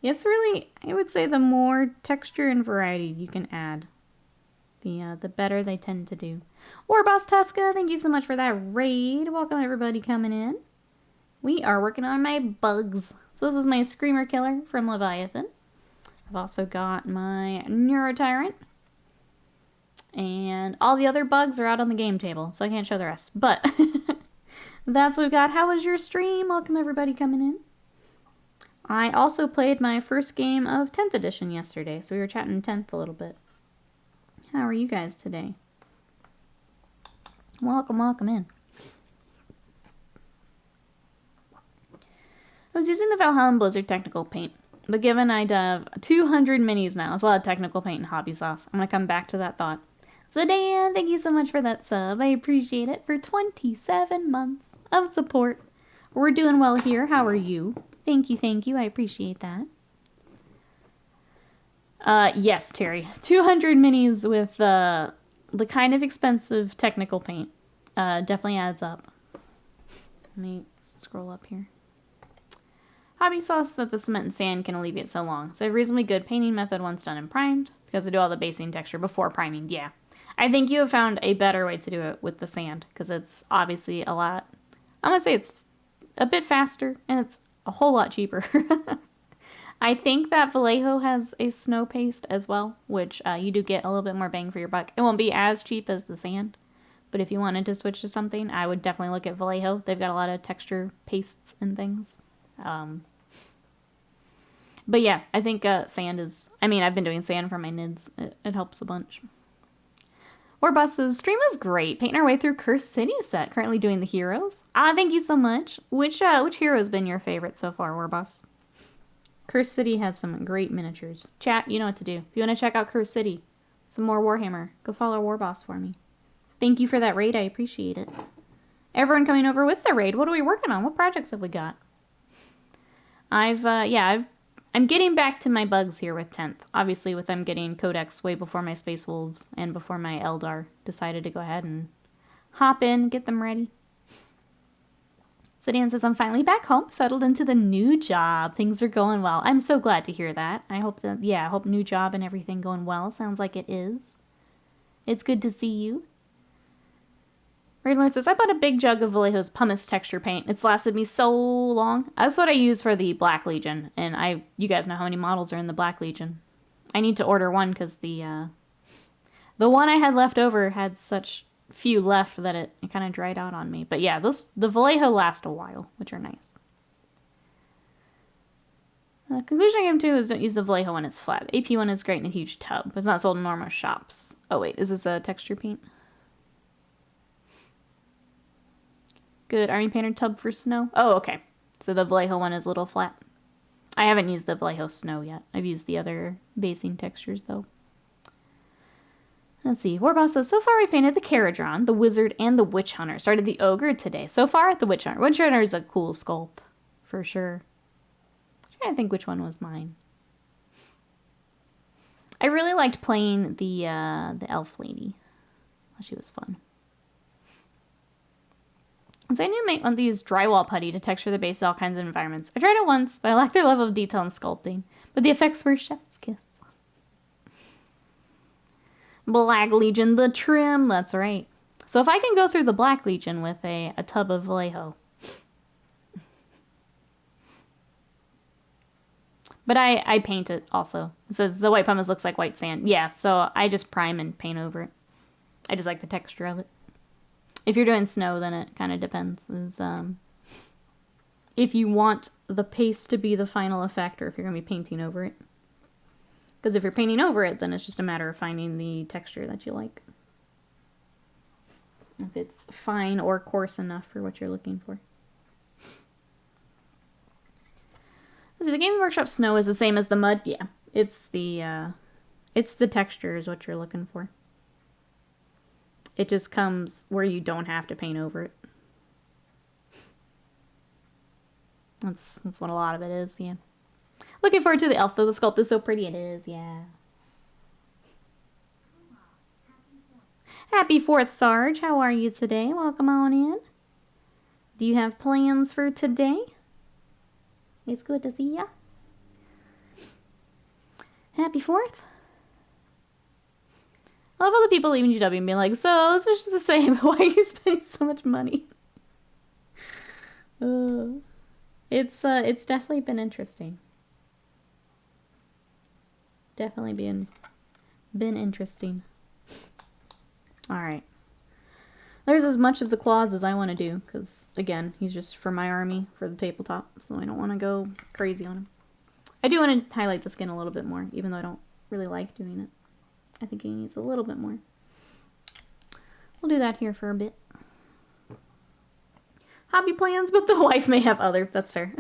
S1: Yeah, it's really, I would say the more texture and variety you can add, the better they tend to do. Warboss Tuska, thank you so much for that raid. Welcome everybody coming in. We are working on my bugs. So this is my Screamer Killer from Leviathan. I've also got my Neurotyrant. And all the other bugs are out on the game table, so I can't show the rest. But that's what we've got. How was your stream? Welcome everybody coming in. I also played my first game of 10th edition yesterday, so we were chatting 10th a little bit. How are you guys today? Welcome, welcome in. I was using the Valhalla Blizzard Technical Paint, but given I'd have 200 minis now, it's a lot of technical paint and hobby sauce. I'm going to come back to that thought. So Dan, thank you so much for that sub. I appreciate it. For 27 months of support. We're doing well here. How are you? Thank you, thank you. I appreciate that. Yes, Terry. 200 minis with the kind of expensive technical paint definitely adds up. Let me scroll up here. Hobby sauce that the cement and sand can alleviate so long. It's a reasonably good painting method once done and primed, because I do all the basing texture before priming. Yeah. I think you have found a better way to do it with the sand, because it's obviously a lot, I'm going to say it's a bit faster, and it's a whole lot cheaper. I think that Vallejo has a snow paste as well, which you do get a little bit more bang for your buck. It won't be as cheap as the sand, but if you wanted to switch to something, I would definitely look at Vallejo. They've got a lot of texture pastes and things. But yeah, I think sand is, I mean, I've been doing sand for my nids. It helps a bunch. Warboss's stream was great. Painting our way through Cursed City set. Currently doing the heroes. Thank you so much. Which hero's been your favorite so far, Warboss? Cursed City has some great miniatures. Chat, you know what to do. If you want to check out Cursed City, some more Warhammer, go follow Warboss for me. Thank you for that raid. I appreciate it. Everyone coming over with the raid. What are we working on? What projects have we got? I'm getting back to my bugs here with 10th. Obviously, with them getting Codex way before my Space Wolves and before my Eldar decided to go ahead and hop in, get them ready. Sidian says, I'm finally back home, settled into the new job. Things are going well. I'm so glad to hear that. I hope that, I hope new job and everything going well. Sounds like it is. It's good to see you. Raidler says, I bought a big jug of Vallejo's pumice texture paint. It's lasted me so long. That's what I use for the Black Legion. And you guys know how many models are in the Black Legion. I need to order one because the one I had left over had such few left that it kind of dried out on me. But yeah, the Vallejo last a while, which are nice. The conclusion I came to is don't use the Vallejo when it's flat. The AP one is great in a huge tub, but it's not sold in normal shops. Oh wait, is this a texture paint? Good army painter tub for snow. Oh, okay. So the Vallejo one is a little flat. I haven't used the Vallejo snow yet. I've used the other basing textures, though. Let's see. Warboss says, so far we painted the Caradron, the Wizard, and the Witch Hunter. Started the Ogre today. So far, the Witch Hunter. Witch Hunter is a cool sculpt, for sure. I'm trying to think which one was mine. I really liked playing the Elf Lady. She was fun. So I knew I might want to use drywall putty to texture the base of all kinds of environments. I tried it once, but I lacked their level of detail and sculpting. But the effects were chef's kiss. Black Legion, the trim, that's right. So if I can go through the Black Legion with a tub of Vallejo. But I paint it also. It says the white pumice looks like white sand. Yeah, so I just prime and paint over it. I just like the texture of it. If you're doing snow, then it kind of depends. If you want the paste to be the final effect or if you're going to be painting over it. Because if you're painting over it, then it's just a matter of finding the texture that you like. If it's fine or coarse enough for what you're looking for. So the Gaming Workshop snow is the same as the mud. Yeah, it's the texture is what you're looking for. It just comes where you don't have to paint over it. That's what a lot of it is, yeah. Looking forward to the elf, though. The sculpt is so pretty. It is, yeah. Happy 4th, Sarge. How are you today? Welcome on in. Do you have plans for today? It's good to see ya. Happy 4th. I love all the people leaving GW and being like, so, it's just the same. Why are you spending so much money? It's definitely been interesting. Definitely been interesting. Alright. There's as much of the claws as I want to do, because, again, he's just for my army, for the tabletop, so I don't want to go crazy on him. I do want to highlight the skin a little bit more, even though I don't really like doing it. I think he needs a little bit more. We'll do that here for a bit. Hobby plans, but the wife may have other. That's fair.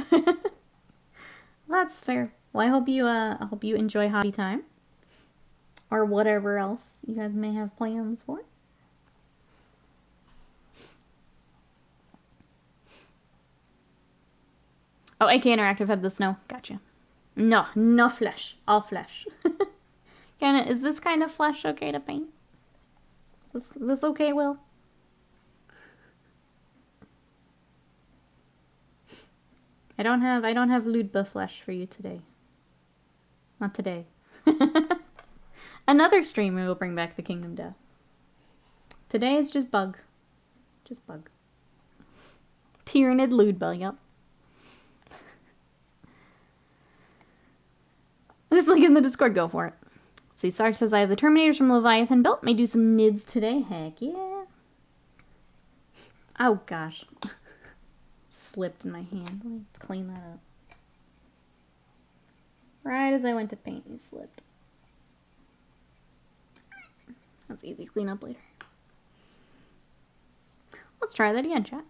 S1: That's fair. Well, I hope you enjoy hobby time. Or whatever else you guys may have plans for. Oh, AK Interactive had the snow. Gotcha. No, no flesh. All flesh. Is this kind of flesh okay to paint? Is this okay, Will? I don't have Ludba flesh for you today. Not today. Another stream we will bring back the Kingdom Death. Today is just bug. Just bug. Tyranid Ludba, yep. Just like in the Discord, go for it. Let's see, Sarge says I have the Terminators from Leviathan built. May do some nids today. Heck yeah. Oh gosh. Slipped in my hand. Let me clean that up. Right as I went to paint, he slipped. That's easy. Clean up later. Let's try that again, chat.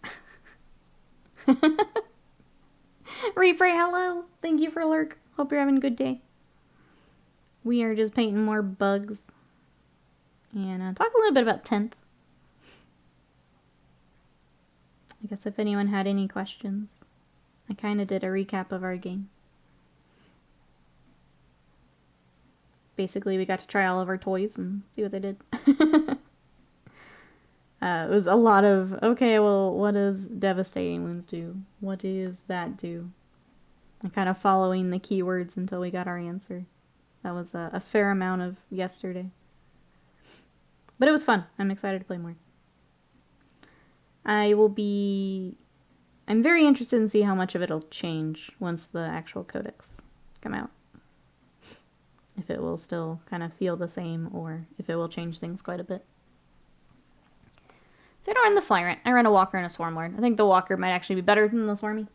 S1: Replay, hello. Thank you for lurk. Hope you're having a good day. We are just painting more bugs. And talk a little bit about 10th. I guess if anyone had any questions. I kind of did a recap of our game. Basically, we got to try all of our toys and see what they did. It was a lot of, okay, well, what does Devastating Wounds do? What does that do? And kind of following the keywords until we got our answer. That was a fair amount of yesterday. But it was fun. I'm excited to play more. I'm very interested in see how much of it'll change once the actual codex come out. If it will still kind of feel the same, or if it will change things quite a bit. So I don't run the Flyrant. I run a Walker and a Swarmlord. I think the Walker might actually be better than the Swarmy.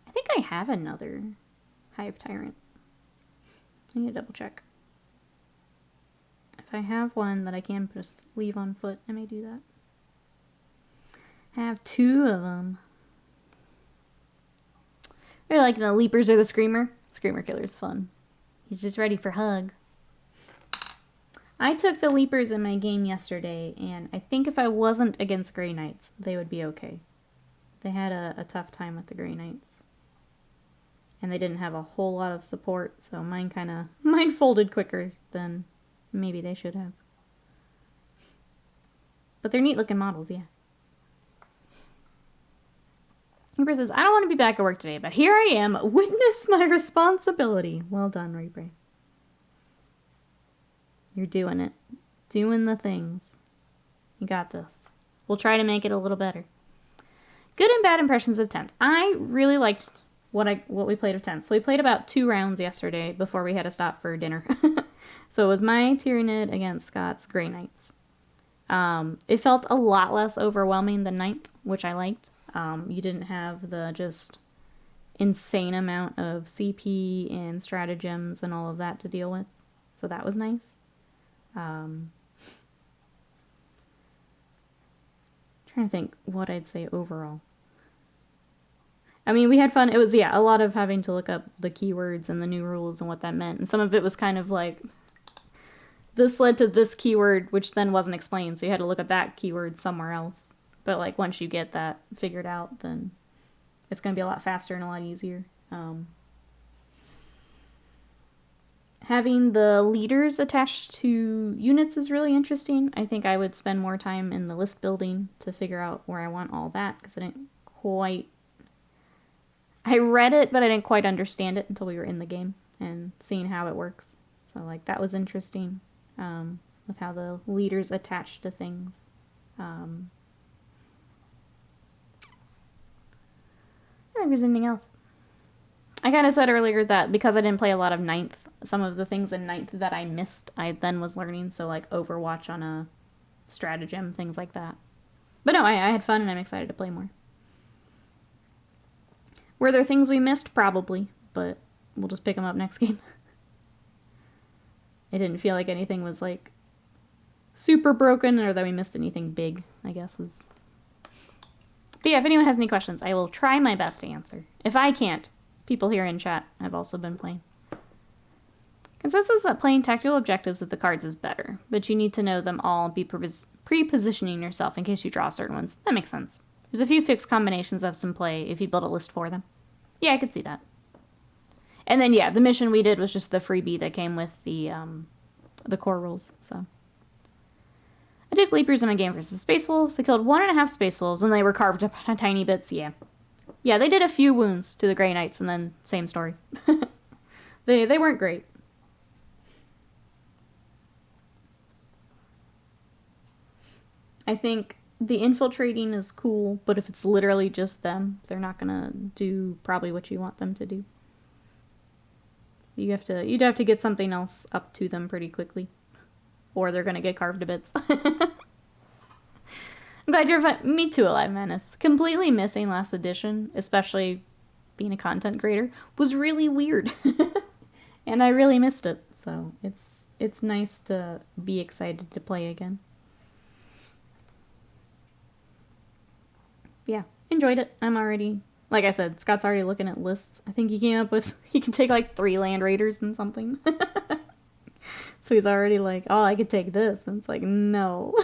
S1: I think I have another Hive Tyrant. I need to double check. If I have one that I can just leave on foot, I may do that. I have 2 of them. Really like the Leapers or the Screamer. Screamer Killer's fun. He's just ready for hug. I took the Leapers in my game yesterday, and I think if I wasn't against Grey Knights, they would be okay. They had a tough time with the Grey Knights. And they didn't have a whole lot of support, so mine folded quicker than maybe they should have. But they're neat looking models, yeah. Reaper says, I don't want to be back at work today, but here I am. Witness my responsibility. Well done, Reaper. You're doing it. Doing the things. You got this. We'll try to make it a little better. Good and bad impressions of 10th. I really liked what we played of 10th. So we played about 2 rounds yesterday before we had to stop for dinner. So it was my Tyranid against Scott's Grey Knights. It felt a lot less overwhelming than 9th, which I liked. You didn't have the just insane amount of CP and stratagems and all of that to deal with. So that was nice. Trying to think what I'd say overall. I mean, we had fun. It was, yeah, a lot of having to look up the keywords and the new rules and what that meant. And some of it was kind of like, this led to this keyword, which then wasn't explained. So you had to look up that keyword somewhere else. But, like, once you get that figured out, then it's going to be a lot faster and a lot easier. Having the leaders attached to units is really interesting. I think I would spend more time in the list building to figure out where I want all that, because I didn't quite... I read it, but I didn't quite understand it until we were in the game and seeing how it works. So, like, that was interesting, with how the leaders attach to things. I don't think there's anything else. I kind of said earlier that because I didn't play a lot of 9th, some of the things in 9th that I missed, I then was learning. So, like, Overwatch on a stratagem, things like that. But no, I had fun and I'm excited to play more. Were there things we missed? Probably, but we'll just pick them up next game. It didn't feel like anything was, like, super broken or that we missed anything big, I guess is... But yeah, if anyone has any questions, I will try my best to answer. If I can't, people here in chat have also been playing. Consensus that playing tactical objectives with the cards is better, but you need to know them all and be pre-positioning yourself in case you draw certain ones. That makes sense. There's a few fixed combinations of some play if you build a list for them. Yeah, I could see that. And then, yeah, the mission we did was just the freebie that came with the core rules, so... I took Leapers in my game versus Space Wolves. I killed 1.5 Space Wolves, and they were carved up on tiny bits, yeah. Yeah, they did a few wounds to the Grey Knights, and then same story. They weren't great. I think the infiltrating is cool, but if it's literally just them, they're not gonna do probably what you want them to do. You'd have to get something else up to them pretty quickly. Or they're gonna get carved to bits. I'm glad you're fun. Me too, Alive Menace. Completely missing last edition, especially being a content creator, was really weird. And I really missed it, so it's nice to be excited to play again. Yeah, enjoyed it. I'm already, like I said, Scott's already looking at lists. I think he came up with, he can take like 3 Land Raiders and something. So he's already like, oh, I could take this. And it's like, no.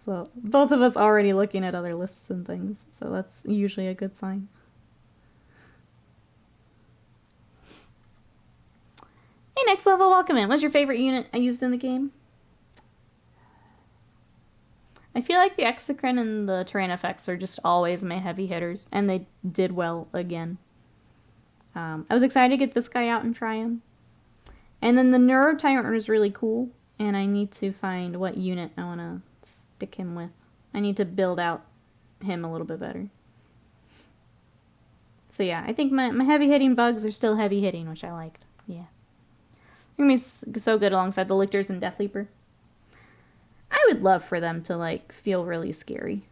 S1: So both of us already looking at other lists and things. So that's usually a good sign. Hey, Next Level, welcome in. What's your favorite unit I used in the game? I feel like the Exocrine and the Tyrannifex are just always my heavy hitters, and they did well again. I was excited to get this guy out and try him. And then the Neuro Tyrant is really cool, and I need to find what unit I want to stick him with. I need to build out him a little bit better. So yeah, I think my heavy hitting bugs are still heavy hitting, which I liked. Yeah. They're going to be so good alongside the Lictors and Death Leaper. I would love for them to, like, feel really scary.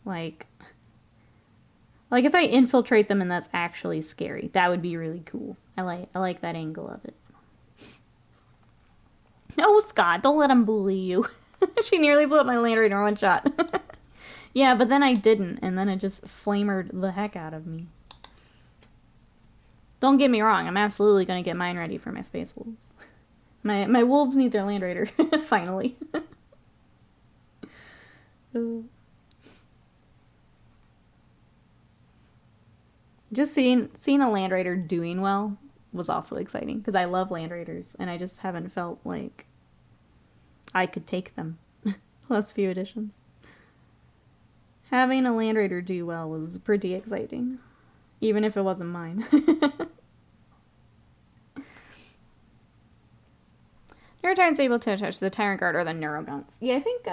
S1: Like if I infiltrate them and that's actually scary, that would be really cool. I like that angle of it. No, Scott, don't let him bully you. She nearly blew up my Land Raider in one shot. Yeah, but then I didn't, and then it just flamered the heck out of me. Don't get me wrong, I'm absolutely going to get mine ready for my Space Wolves. My wolves need their Land Raider, finally. Just seeing a Land Raider doing well was also exciting, because I love Land Raiders, and I just haven't felt like I could take them last few editions. Having a Land Raider do well was pretty exciting, even if it wasn't mine. Neurotyrant's able to attach the Tyrant Guard or the Neurogaunts. Yeah, I think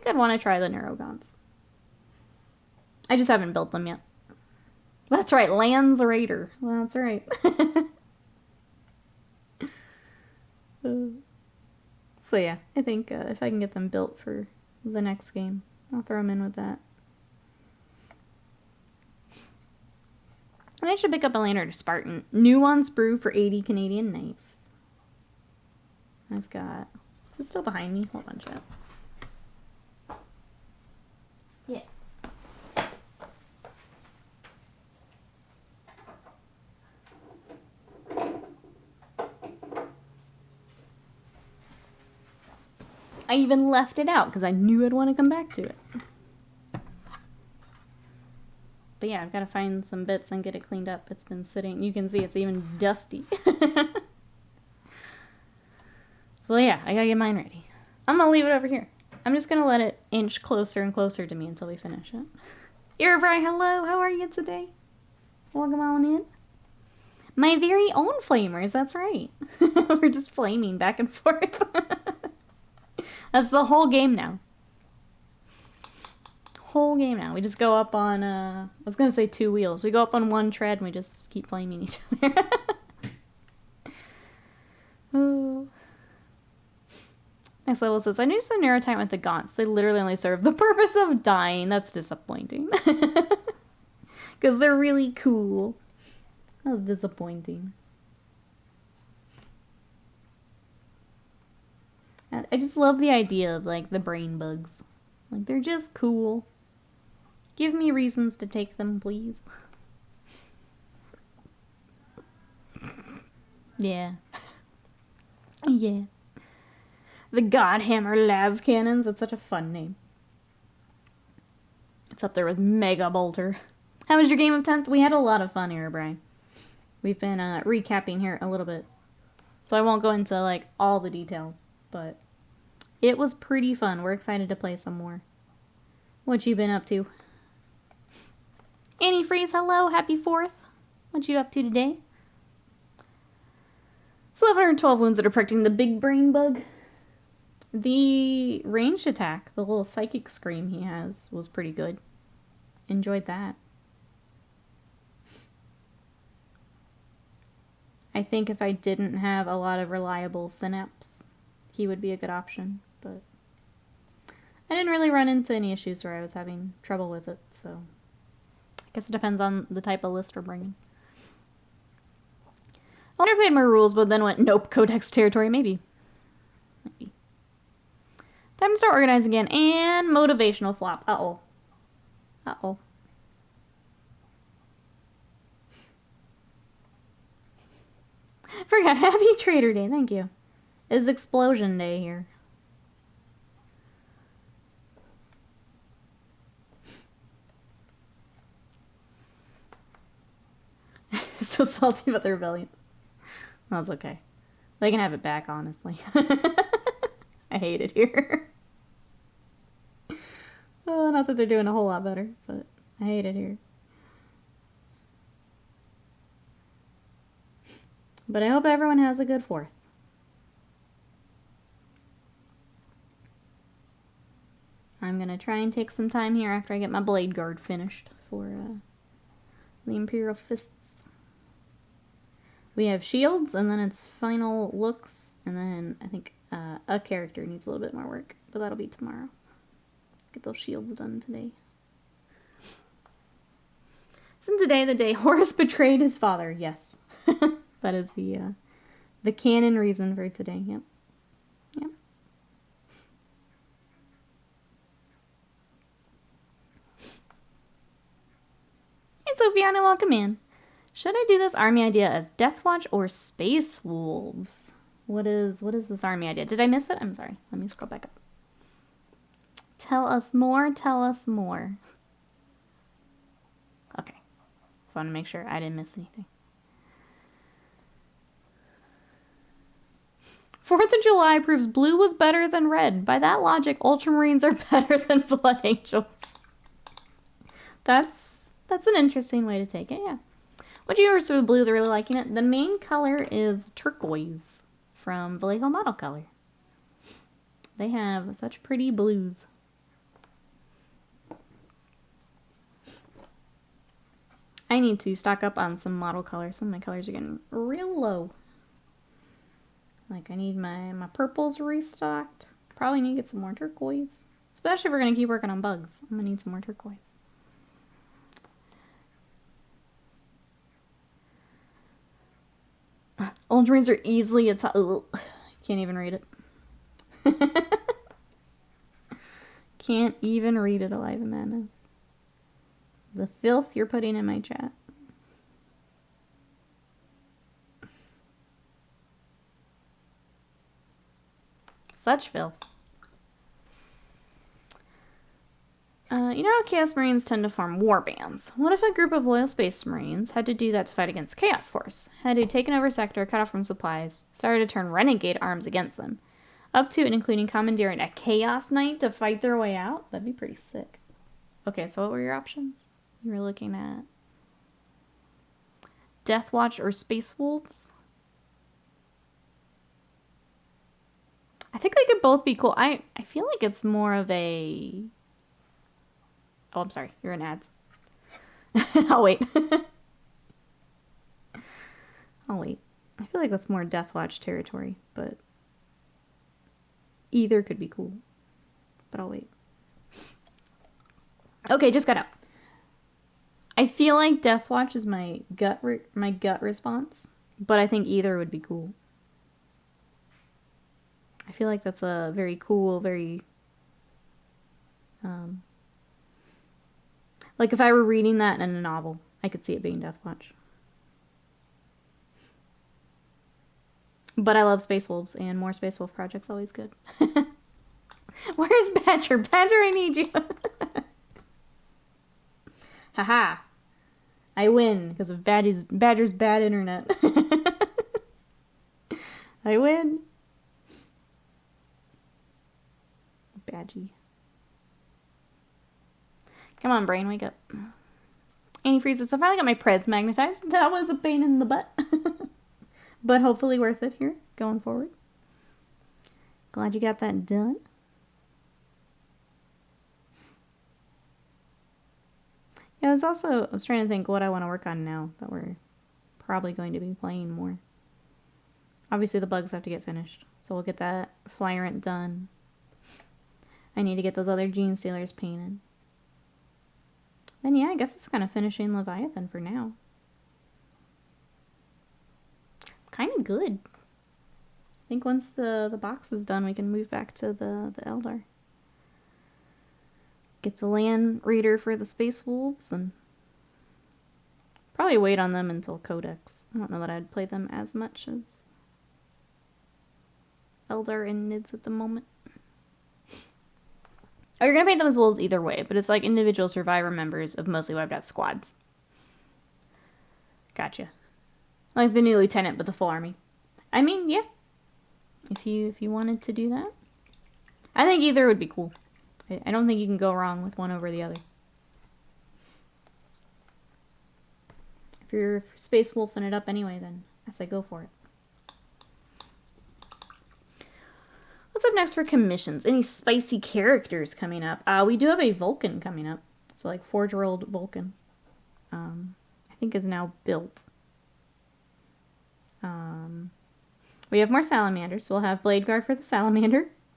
S1: I'd want to try the Neurogaunts. I just haven't built them yet. That's right, Lance Raider. That's right. So yeah, I think if I can get them built for the next game, I'll throw them in with that. I should pick up a Land Raider Spartan. Nuance Brew for 80 Canadian. Nice. I've got... Is it still behind me? Hold on, chat. Yeah. I even left it out because I knew I'd want to come back to it. But yeah, I've got to find some bits and get it cleaned up. It's been sitting. You can see it's even dusty. So yeah, I gotta get mine ready. I'm gonna leave it over here. I'm just gonna let it inch closer and closer to me until we finish it. Irvry, hello. How are you today? Welcome on in. My very own flamers, that's right. We're just flaming back and forth. That's the whole game now. Whole game now. We just go up on, I was gonna say 2 wheels. We go up on 1 tread and we just keep flaming each other. Oh. Next level says, I noticed the neurotype with the gaunts. They literally only serve the purpose of dying. That's disappointing. Because they're really cool. That was disappointing. I just love the idea of, like, the brain bugs. Like, they're just cool. Give me reasons to take them, please. Yeah. Yeah. The Godhammer Las Cannons. That's such a fun name. It's up there with Mega Bolter. How was your game of 10th? We had a lot of fun here, Brian. We've been recapping here a little bit. So I won't go into, like, all the details. But it was pretty fun. We're excited to play some more. What you been up to? Annie Freeze, hello. Happy 4th. What you up to today? It's 1112 wounds that are protecting the big brain bug. The ranged attack, the little psychic scream he has, was pretty good. Enjoyed that. I think if I didn't have a lot of reliable synapse, he would be a good option, but I didn't really run into any issues where I was having trouble with it, so I guess it depends on the type of list we're bringing. I wonder if we had more rules, but then went, nope, Codex territory, maybe. Maybe. Time to start organizing again, and motivational flop. Uh-oh. Uh-oh. Forgot, happy Trader Day, thank you. It's Explosion Day here. So salty about the rebellion. That's okay. They can have it back, honestly. I hate it here. Oh, not that they're doing a whole lot better, but I hate it here. But I hope everyone has a good 4th. I'm going to try and take some time here after I get my Blade Guard finished for the Imperial Fists. We have shields, and then it's final looks, and then I think a character needs a little bit more work, but that'll be tomorrow. Get those shields done today. Isn't today the day Horus betrayed his father? Yes. That is the canon reason for today. Yep. Yep. Hey, Sophiana, welcome in. Should I do this army idea as Death Watch or Space Wolves? What is this army idea? Did I miss it? I'm sorry. Let me scroll back up. Tell us more. Tell us more. Okay. So I want to make sure I didn't miss anything. 4th of July proves blue was better than red. By that logic, Ultramarines are better than Blood Angels. That's an interesting way to take it, yeah. What viewers with blue, they're really liking it. The main color is turquoise from Vallejo Model Color. They have such pretty blues. I need to stock up on some model colors. Some of my colors are getting real low. Like, I need my purples restocked. Probably need to get some more turquoise. Especially if we're going to keep working on bugs. I'm going to need some more turquoise. Ultramarines are easily can't even read it. Can't even read it, Alive in Madness. The filth you're putting in my chat. Such filth. You know how Chaos Marines tend to form war bands? What if a group of loyal Space Marines had to do that to fight against Chaos Force? Had to take over sector, cut off from supplies, started to turn renegade arms against them. Up to and including commandeering a Chaos Knight to fight their way out? That'd be pretty sick. Okay, so what were your options? You were looking at Deathwatch or Space Wolves? I think they could both be cool. I feel like it's more of a... Oh, I'm sorry. You're in ads. I'll wait. I'll wait. I feel like that's more Deathwatch territory, but either could be cool. But I'll wait. Okay, just got out. I feel like Deathwatch is my gut response, but I think either would be cool. I feel like that's a very cool, very like if I were reading that in a novel, I could see it being Deathwatch. But I love Space Wolves, and more Space Wolf projects always good. Where's Badger? Badger, I need you. Haha. I win because of Badger's bad internet. I win. Badgie. Come on, brain, wake up. Antifreezes. So I finally got my Preds magnetized. That was a pain in the butt. But hopefully worth it here, going forward. Glad you got that done. Yeah, I was trying to think what I want to work on now that we're probably going to be playing more. Obviously the bugs have to get finished, so we'll get that Flyrant done. I need to get those other Gene Stealers painted. Then yeah, I guess it's kind of finishing Leviathan for now. Kind of good. I think once the box is done, we can move back to the Eldar. Get the land reader for the Space Wolves and probably wait on them until Codex. I don't know that I'd play them as much as Eldar and Nids at the moment. Oh, you're going to paint them as wolves either way, but it's like individual survivor members of mostly wiped out squads. Gotcha. Like the new lieutenant, but the full army. I mean, yeah. If you wanted to do that. I think either would be cool. I don't think you can go wrong with one over the other. If you're space wolfing it up anyway, then I say go for it. What's up next for commissions? Any spicy characters coming up? We do have a Vulcan coming up. So like 4-year-old Vulcan. I think is now built. We have more salamanders, so we'll have Blade Guard for the salamanders.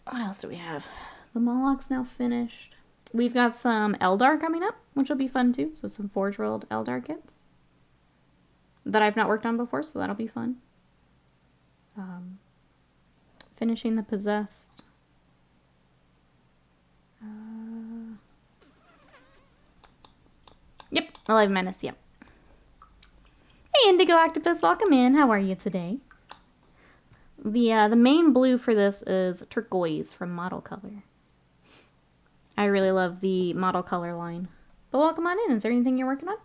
S1: What else do we have? The Moloch's now finished. We've got some Eldar coming up, which will be fun too. So some 4-year-old Eldar kits that I've not worked on before, so that'll be fun. Finishing the Possessed. Yep, Alive Menace, yep. Hey, Indigo Octopus, welcome in. How are you today? The main blue for this is turquoise from Model Color. I really love the Model Color line. But welcome on in. Is there anything you're working on?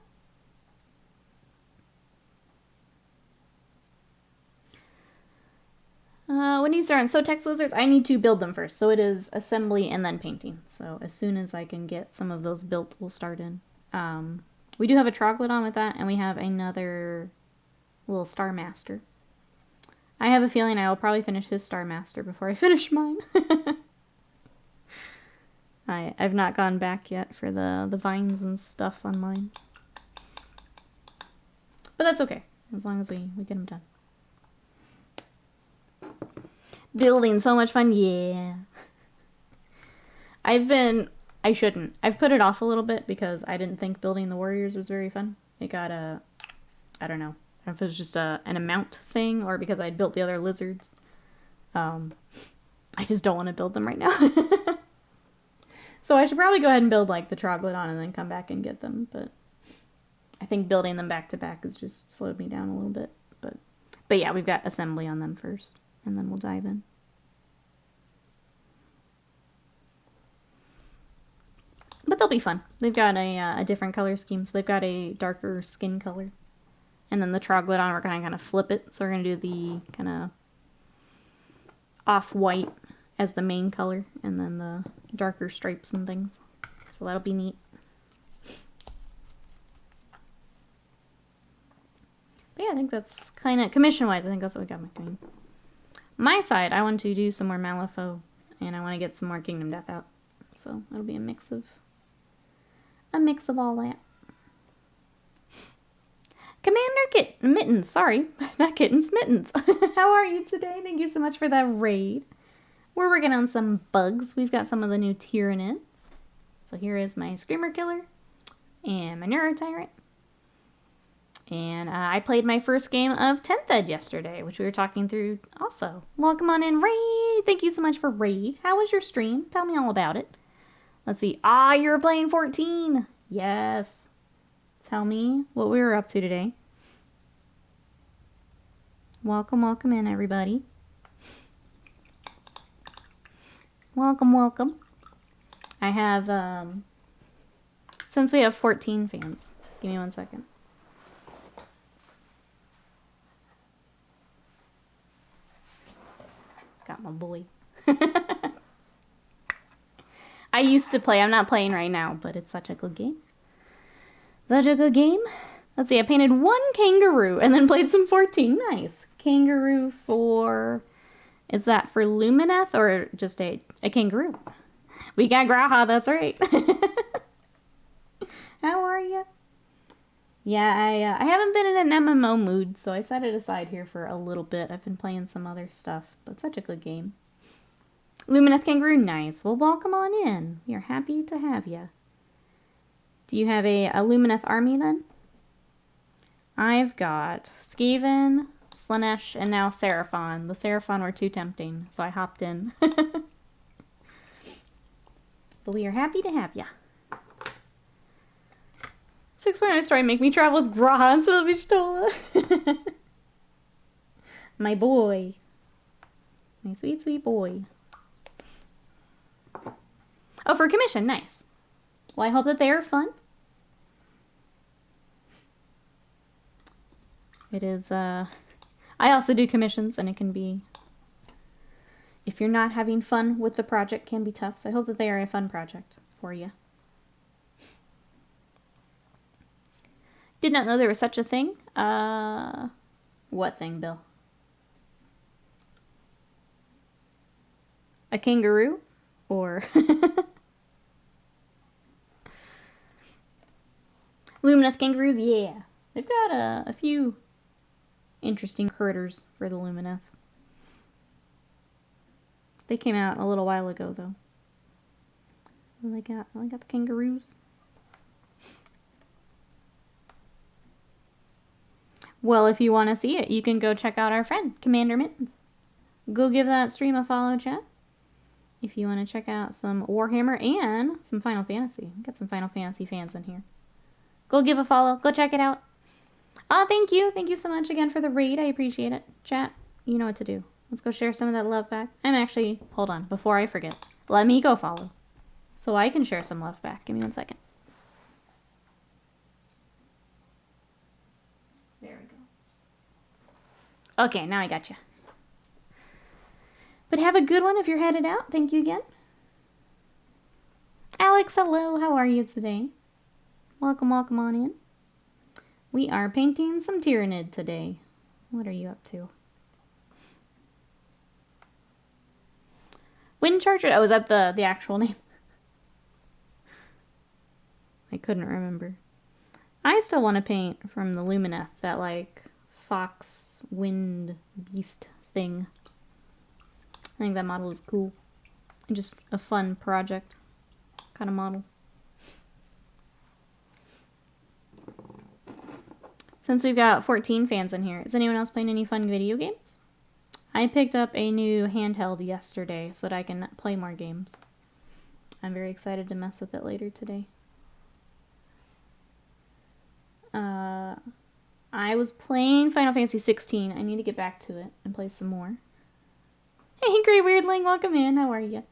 S1: When you start on Sotex Lizards, I need to build them first. So it is assembly and then painting. So as soon as I can get some of those built, we'll start in. We do have a Troglodyte with that, and we have another little Star Master. I have a feeling I will probably finish his Star Master before I finish mine. I've not gone back yet for the vines and stuff on mine. But that's okay, as long as we get them done. Building, so much fun, yeah. I shouldn't. I've put it off a little bit because I didn't think building the warriors was very fun. It got I don't know. I don't know if it was just an amount thing or because I'd built the other lizards. I just don't want to build them right now. So I should probably go ahead and build like the Troglodyte and then come back and get them. But I think building them back to back has just slowed me down a little bit. But yeah, we've got assembly on them first and then we'll dive in. But they'll be fun. They've got a different color scheme, so they've got a darker skin color. And then the Troglodon, we're going to kind of flip it. So we're going to do the kind of off-white as the main color, and then the darker stripes and things. So that'll be neat. But yeah, I think that's kind of, commission-wise, I think that's what we got doing. My side, I want to do some more Malifaux, and I want to get some more Kingdom Death out. So it'll be a mix of all that. Commander Mittens, sorry, not Kittens, Mittens. How are you today? Thank you so much for that raid. We're working on some bugs. We've got some of the new Tyranids. So here is my Screamer Killer and my Neuro Tyrant. And I played my first game of 10th Ed yesterday, which we were talking through also. Welcome on in, Raid. Thank you so much for Raid. How was your stream? Tell me all about it. Let's see. Ah, you were playing 14. Yes. Tell me what we were up to today. Welcome, welcome in, everybody. Welcome, welcome. I have, since we have 14 fans, give me 1 second. Got my boy. I used to play. I'm not playing right now, but it's such a good game. Such a good game. Let's see. I painted 1 kangaroo and then played some 14. Nice. Kangaroo for... Is that for Lumineth or just a kangaroo? We got Graha. That's right. How are you? Yeah, I haven't been in an MMO mood, so I set it aside here for a little bit. I've been playing some other stuff, but such a good game. Lumineth Kangaroo, nice. Well, welcome on in. We are happy to have you. Do you have a Lumineth army then? I've got Skaven, Slanesh, and now Seraphon. The Seraphon were too tempting, so I hopped in. But we are happy to have you. 6.0 story make me travel with Graha and Sylvishtola. My boy. My sweet, sweet boy. Oh, for commission. Nice. Well, I hope that they are fun. It is, I also do commissions, and it can be, if you're not having fun with the project, can be tough. So I hope that they are a fun project for you. Did not know there was such a thing. What thing, Bill? A kangaroo? Or... Lumineth kangaroos? Yeah. They've got a few interesting critters for the Lumineth. They came out a little while ago, though. What do they got? Well, they got the kangaroos. Well, if you want to see it, you can go check out our friend, Commander Mittens. Go give that stream a follow, chat. If you want to check out some Warhammer and some Final Fantasy. Got some Final Fantasy fans in here. Go give a follow. Go check it out. Oh, thank you. Thank you so much again for the raid. I appreciate it. Chat, you know what to do. Let's go share some of that love back. I'm actually, hold on, before I forget. Let me go follow. So I can share some love back. Give me 1 second. There we go. Okay, now I got you. But have a good one if you're headed out. Thank you again. Alex, hello. How are you today? Welcome, welcome on in. We are painting some Tyranid today. What are you up to? Wind Charger? Oh, is that the actual name? I couldn't remember. I still want to paint from the Lumineth, that like fox wind beast thing. I think that model is cool. Just a fun project kind of model. Since we've got 14 fans in here, is anyone else playing any fun video games? I picked up a new handheld yesterday so that I can play more games. I'm very excited to mess with it later today. I was playing Final Fantasy 16. I need to get back to it and play some more. Hey, Great Weirdling, welcome in. How are you?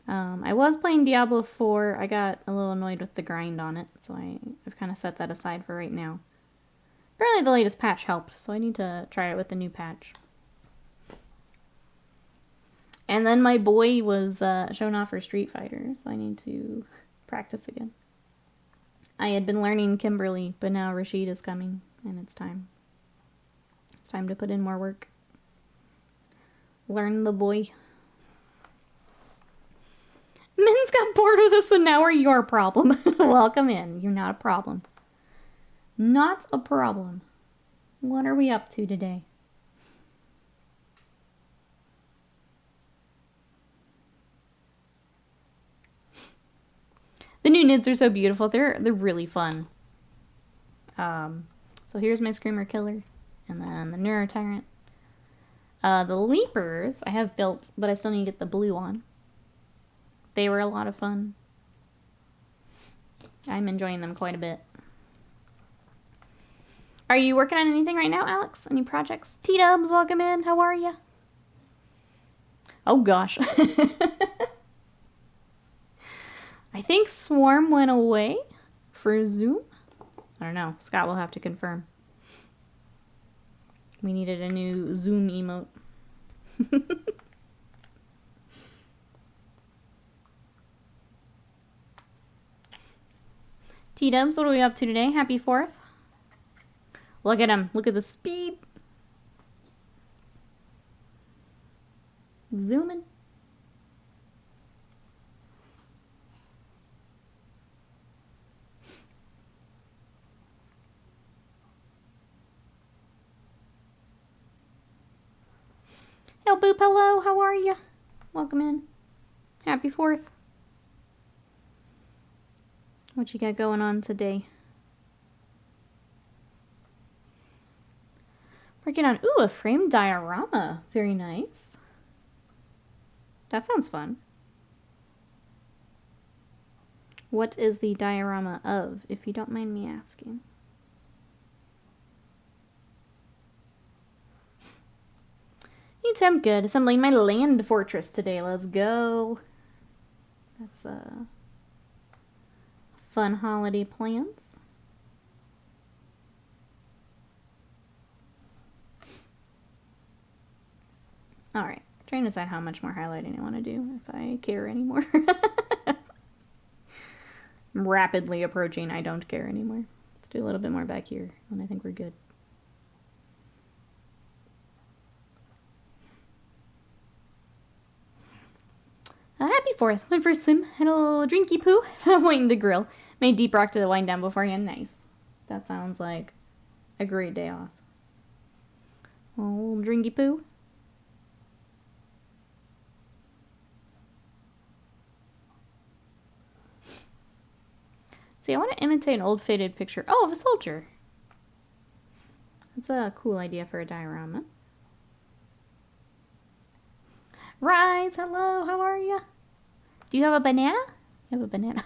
S1: I was playing Diablo 4. I got a little annoyed with the grind on it, so I've kind of set that aside for right now. Apparently the latest patch helped, so I need to try it with the new patch. And then my boy was showing off for Street Fighter, so I need to practice again. I had been learning Kimberly, but now Rashid is coming, and it's time. It's time to put in more work. Learn the boy. Min's got bored with us, so now we're your problem. Welcome in. You're not a problem. Not a problem. What are we up to today? The new nids are so beautiful. They're really fun. So here's my Screamer Killer. And then the Neuro Tyrant. The Leapers I have built, but I still need to get the blue on. They were a lot of fun. I'm enjoying them quite a bit. Are you working on anything right now, Alex? Any projects? T-Dubs, welcome in. How are you? Oh, gosh. I think Swarm went away for Zoom. I don't know. Scott will have to confirm. We needed a new Zoom emote. T-Dubs, what are we up to today? Happy 4th. Look at him. Look at the speed. Zooming. Hey, Boop, hello. How are you? Welcome in. Happy 4th. What you got going on today? Working on, ooh, a framed diorama. Very nice. That sounds fun. What is the diorama of, if you don't mind me asking? You too, I'm good. Assembling my land fortress today. Let's go. That's fun holiday plans. Alright, trying to decide how much more highlighting I want to do, if I care anymore. I'm rapidly approaching I don't care anymore. Let's do a little bit more back here, and I think we're good. Happy 4th. Went for a swim, had a little drinky poo, and I'm waiting to grill. Made deep rock to the wind down beforehand. Nice. That sounds like a great day off. A little drinky poo. See, I want to imitate an old faded picture. Oh, of a soldier. That's a cool idea for a diorama. Rise, hello, how are you? Do you have a banana? You have a banana.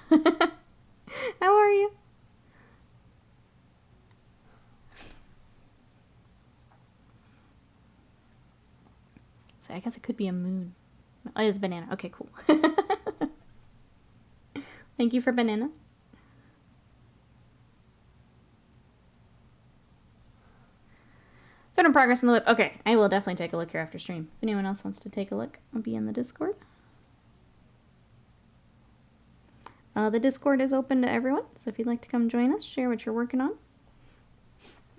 S1: How are you? So I guess it could be a moon. Oh, it is a banana. Okay, cool. Thank you for banana. Good in progress in the whip. Okay, I will definitely take a look here after stream. If anyone else wants to take a look, I'll be in the Discord. The Discord is open to everyone, so if you'd like to come join us, share what you're working on.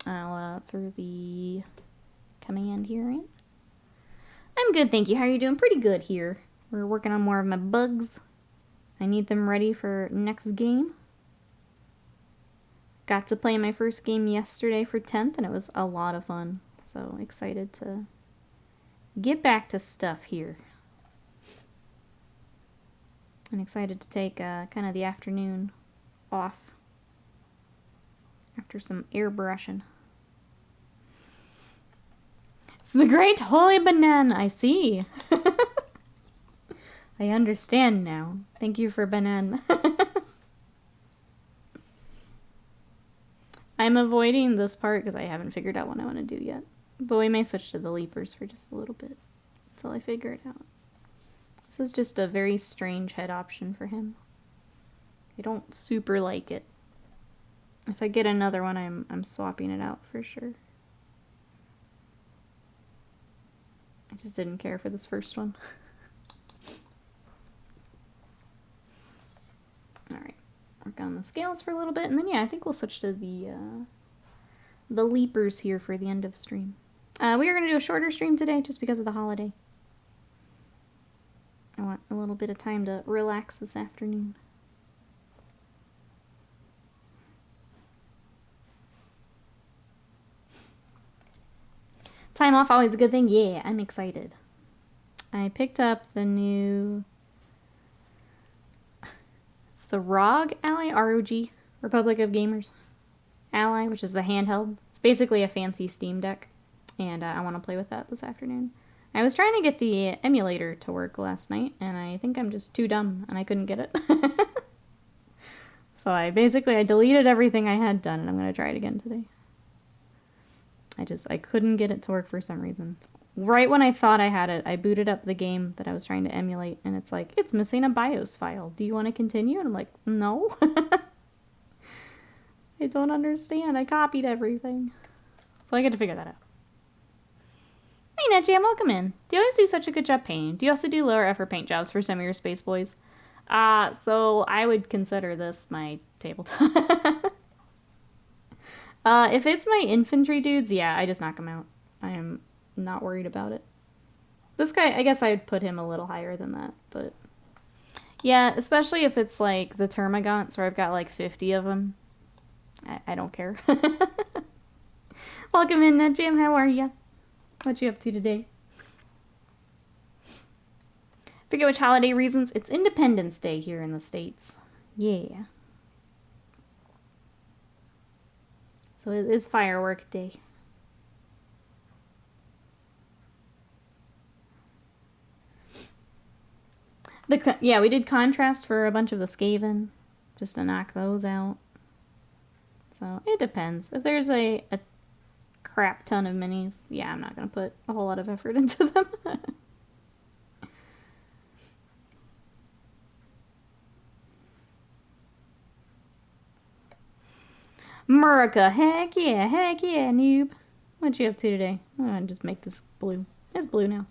S1: I'll throw the command here in. I'm good, thank you. How are you doing? Pretty good here. We're working on more of my bugs. I need them ready for next game. Got to play my first game yesterday for 10th, and it was a lot of fun. So excited to get back to stuff here. I'm excited to take kind of the afternoon off after some airbrushing. It's the great holy banana, I see. I understand now. Thank you for banana. I'm avoiding this part because I haven't figured out what I want to do yet. But we may switch to the leapers for just a little bit until I figure it out. This is just a very strange head option for him. I don't super like it. If I get another one, I'm swapping it out for sure. I just didn't care for this first one. Alright, work on the scales for a little bit, and then yeah, I think we'll switch to the leapers here for the end of stream. We are going to do a shorter stream today just because of the holiday. I want a little bit of time to relax this afternoon. Time off, always a good thing. Yeah, I'm excited. I picked up the new... It's the ROG Ally, ROG, Republic of Gamers Ally, which is the handheld. It's basically a fancy Steam Deck, and I want to play with that this afternoon. I was trying to get the emulator to work last night, and I think I'm just too dumb, and I couldn't get it. So I deleted everything I had done, and I'm going to try it again today. I couldn't get it to work for some reason. Right when I thought I had it, I booted up the game that I was trying to emulate, and it's like, it's missing a BIOS file. Do you want to continue? And I'm like, no. I don't understand. I copied everything. So I get to figure that out. Hey, NetJam, welcome in. Do you always do such a good job painting? Do you also do lower effort paint jobs for some of your Space Boys? So I would consider this my tabletop. If it's my infantry dudes, yeah, I just knock them out. I am not worried about it. This guy, I guess I'd put him a little higher than that, but... Yeah, especially if it's like the Termagants, where I've got like 50 of them. I don't care. Welcome in, NetJam, how are ya? What you up to today? Forget which holiday reasons. It's Independence Day here in the States. Yeah. So it is firework day. Yeah, we did contrast for a bunch of the Skaven, just to knock those out. So it depends. If there's a crap ton of minis, yeah, I'm not going to put a whole lot of effort into them. Murica, heck yeah, noob. What you up to today? I'm gonna just make this blue. It's blue now.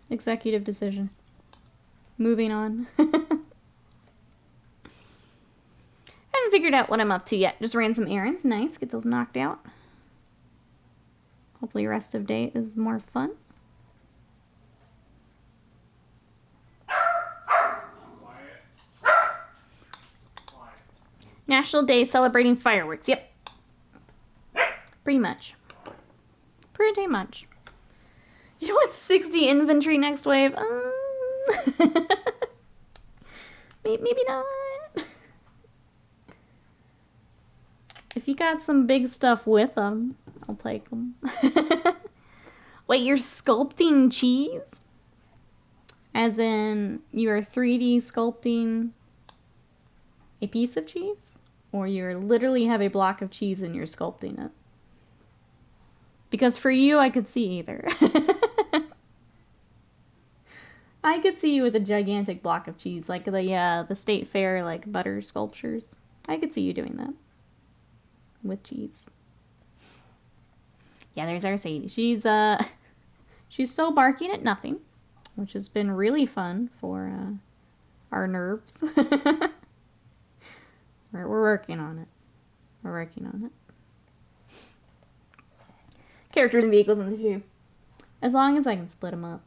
S1: Executive decision. Moving on. Haven't figured out what I'm up to yet. Just ran some errands. Nice, get those knocked out. Hopefully rest of day is more fun. National Day celebrating fireworks. Yep. Pretty much. Pretty much. You know what? 60 infantry next wave? Maybe not. If you got some big stuff with them, I'll take them. Wait, you're sculpting cheese? As in, you are 3D sculpting a piece of cheese? Or you literally have a block of cheese and you're sculpting it? Because for you, I could see either. I could see you with a gigantic block of cheese, like the state fair, like butter sculptures. I could see you doing that. With cheese. Yeah, there's our Sadie. She's still barking at nothing, which has been really fun for our nerves. We're working on it. We're working on it. Characters and vehicles in the shoe. As long as I can split them up,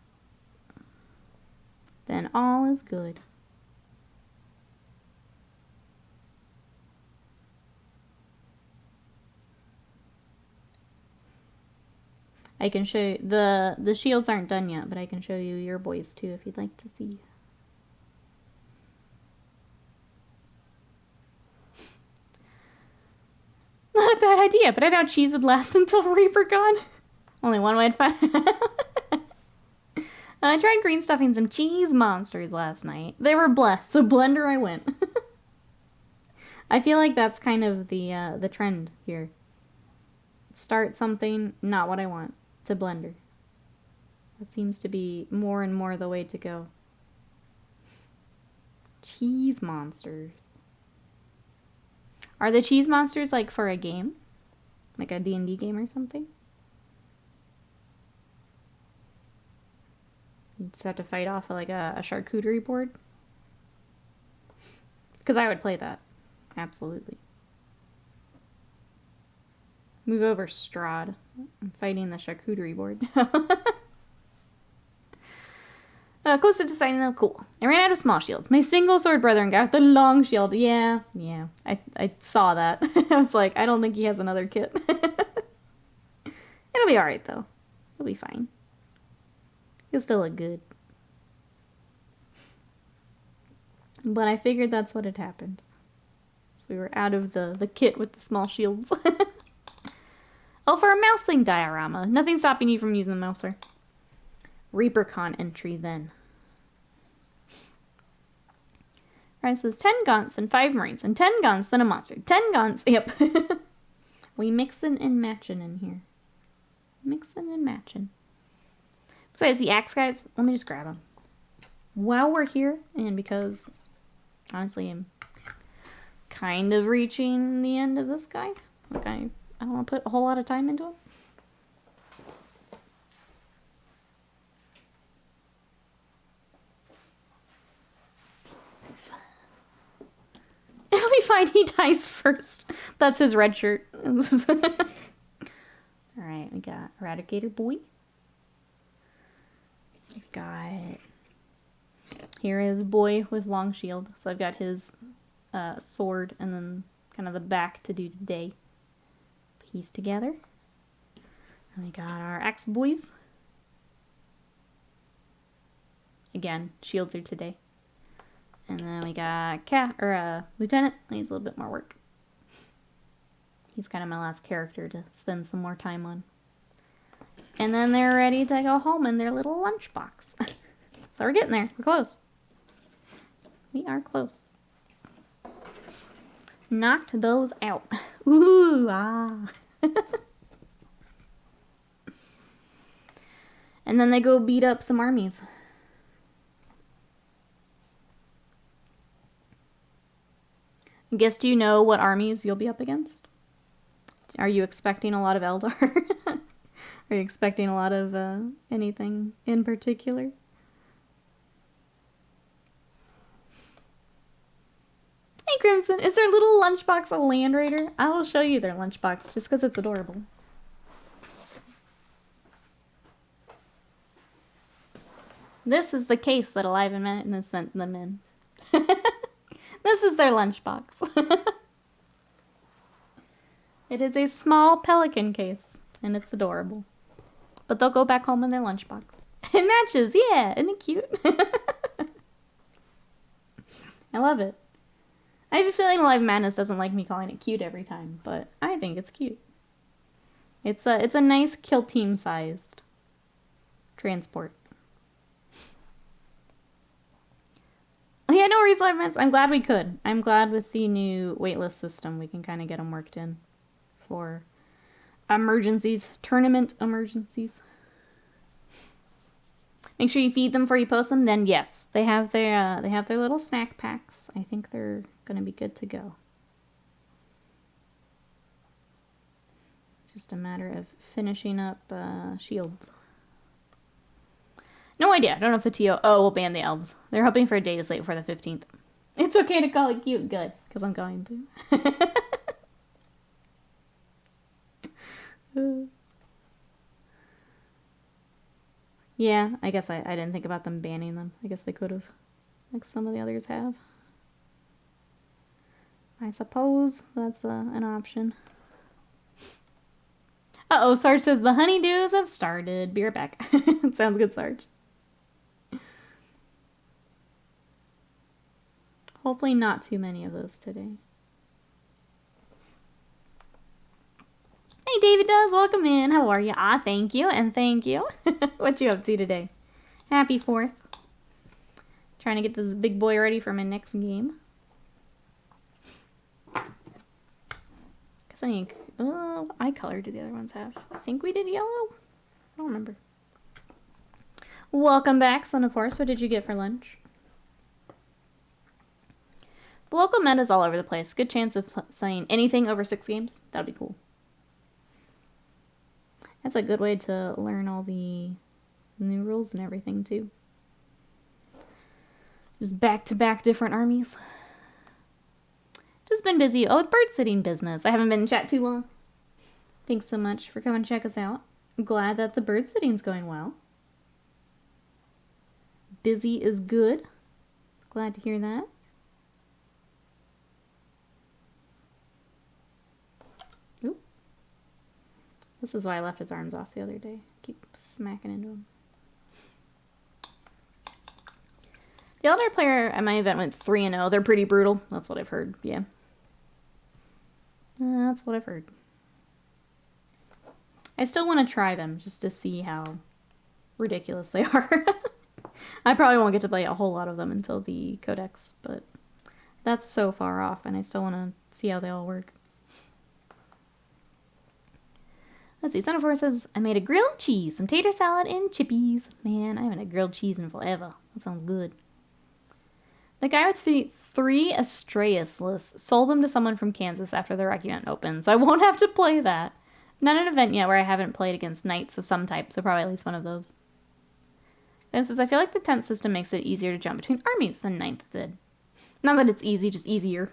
S1: then all is good. I can show you, the shields aren't done yet, but I can show you your boys too if you'd like to see. Not a bad idea, but I thought cheese would last until Reaper gone. Only one way to find. I tried green stuffing some cheese monsters last night. They were blessed, so blender I went. I feel like that's kind of the trend here. Start something, not what I want, to blender. That seems to be more and more the way to go. Cheese monsters. Are the cheese monsters like for a game? Like a D&D game or something? You just have to fight off like a charcuterie board? Because I would play that. Absolutely. Move over, Strahd. I'm fighting the charcuterie board. Close to deciding though, cool. I ran out of small shields. My single sword brethren got the long shield. Yeah. I saw that. I was like, I don't think he has another kit. It'll be alright though. It'll be fine. He'll still look good. But I figured that's what had happened. So we were out of the kit with the small shields. Oh, for a mouseling diorama. Nothing stopping you from using the mouser. ReaperCon entry then. Alright, it says 10 gaunts and 5 marines, and 10 gaunts, then a monster. 10 gaunts, yep. We mixin' and matchin' in here. Mixin' and matchin'. Besides the axe guys, let me just grab them. While we're here, and because, honestly, I'm kind of reaching the end of this guy. Like, I don't want to put a whole lot of time into it. It'll be fine. He dies first. That's his red shirt. Alright, we got Eradicator Boy. We've got... Here is Boy with long shield. So I've got his sword and then kind of the back to do today. Piece together. And we got our axe boys. Again, shields are today. And then we got Lieutenant. Needs a little bit more work. He's kind of my last character to spend some more time on. And then they're ready to go home in their little lunchbox. So we're getting there. We're close. We are close. Knocked those out. Ooh, ah. And then they go beat up some armies. I guess, do you know what armies you'll be up against? Are you expecting a lot of Eldar? Are you expecting a lot of anything in particular? Hey Crimson, is their little lunchbox a Land Raider? I will show you their lunchbox just because it's adorable. This is the case that Alive and Madness sent them in. This is their lunchbox. It is a small pelican case, and it's adorable. But they'll go back home in their lunchbox. It matches, yeah, isn't it cute? I love it. I have a feeling Alive Madness doesn't like me calling it cute every time, but I think it's cute. It's a nice kill team sized transport. Yeah, no worries, Alive Madness. I'm glad we could. I'm glad with the new waitlist system we can kind of get them worked in for emergencies, tournament emergencies. Make sure you feed them before you post them. Then yes, they have their little snack packs. I think they're gonna be good to go. It's just a matter of finishing up shields. No idea. I don't know if the TO... Oh, we'll ban the elves. They're hoping for a data slate before the 15th. It's okay to call it cute. Good. Because I'm going to. Yeah, I guess I didn't think about them banning them. I guess they could have. Like some of the others have. I suppose that's an option. Uh-oh, Sarge says, the honeydews have started. Be right back. Sounds good, Sarge. Hopefully not too many of those today. Hey, David Does, welcome in. How are you? Ah, thank you, and thank you. What you up to today? Happy 4th. Trying to get this big boy ready for my next game. Guess I need... Oh, eye color do the other ones have? I think we did yellow. I don't remember. Welcome back, Son of Horse. What did you get for lunch? The local meta's all over the place. Good chance of playing anything over 6 games. That'd be cool. That's a good way to learn all the new rules and everything, too. Just back-to-back different armies. Just been busy. Oh, with bird sitting business. I haven't been in chat too long. Thanks so much for coming to check us out. I'm glad that the bird sitting's going well. Busy is good. Glad to hear that. Oop. This is why I left his arms off the other day. Keep smacking into him. The elder player at my event went 3-0. They're pretty brutal. That's what I've heard. Yeah. That's what I've heard. I still want to try them just to see how ridiculous they are. I probably won't get to play a whole lot of them until the Codex, but that's so far off, and I still want to see how they all work. Let's see. Son of Horse says, I made a grilled cheese, some tater salad, and chippies. Man, I haven't had grilled cheese in forever. That sounds good. The guy with the 3 Astraeus lists sold them to someone from Kansas after the Rocky Mountain Open, so I won't have to play that. Not an event yet where I haven't played against knights of some type, so probably at least one of those. Then says, I feel like the tent system makes it easier to jump between armies than 9th did. Not that it's easy, just easier.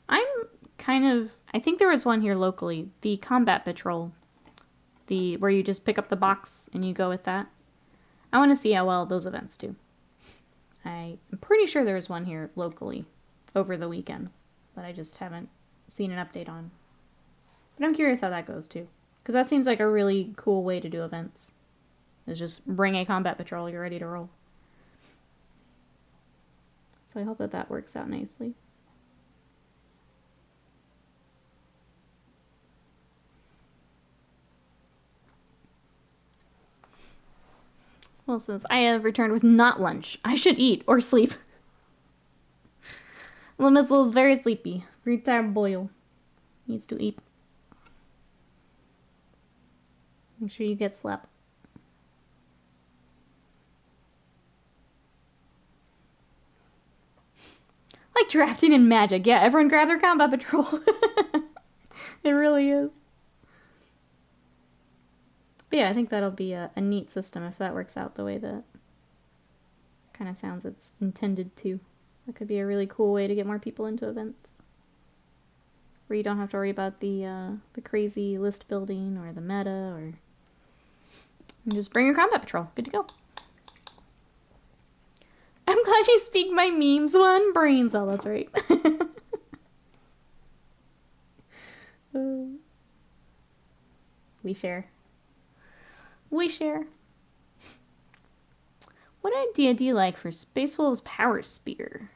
S1: I think there was one here locally, the Combat Patrol. Where you just pick up the box and you go with that. I want to see how well those events do. I'm pretty sure there was one here locally over the weekend, but I just haven't seen an update on. But I'm curious how that goes too, because that seems like a really cool way to do events. Is just bring a combat patrol, you're ready to roll. So I hope that that works out nicely. Well, since I have returned with not lunch, I should eat or sleep. Limissel is very sleepy. Very tired boil. Needs to eat. Make sure you get slept. Like drafting in Magic. Yeah, everyone grab their combat patrol. It really is. But yeah, I think that'll be a neat system if that works out the way that kind of sounds it's intended to. That could be a really cool way to get more people into events. Where you don't have to worry about the crazy list building or the meta, or you just bring your combat patrol. Good to go. I'm glad you speak my memes one. Brains. Oh, that's right. We share. We share. What idea do you like for Space Wolf's Power Spear?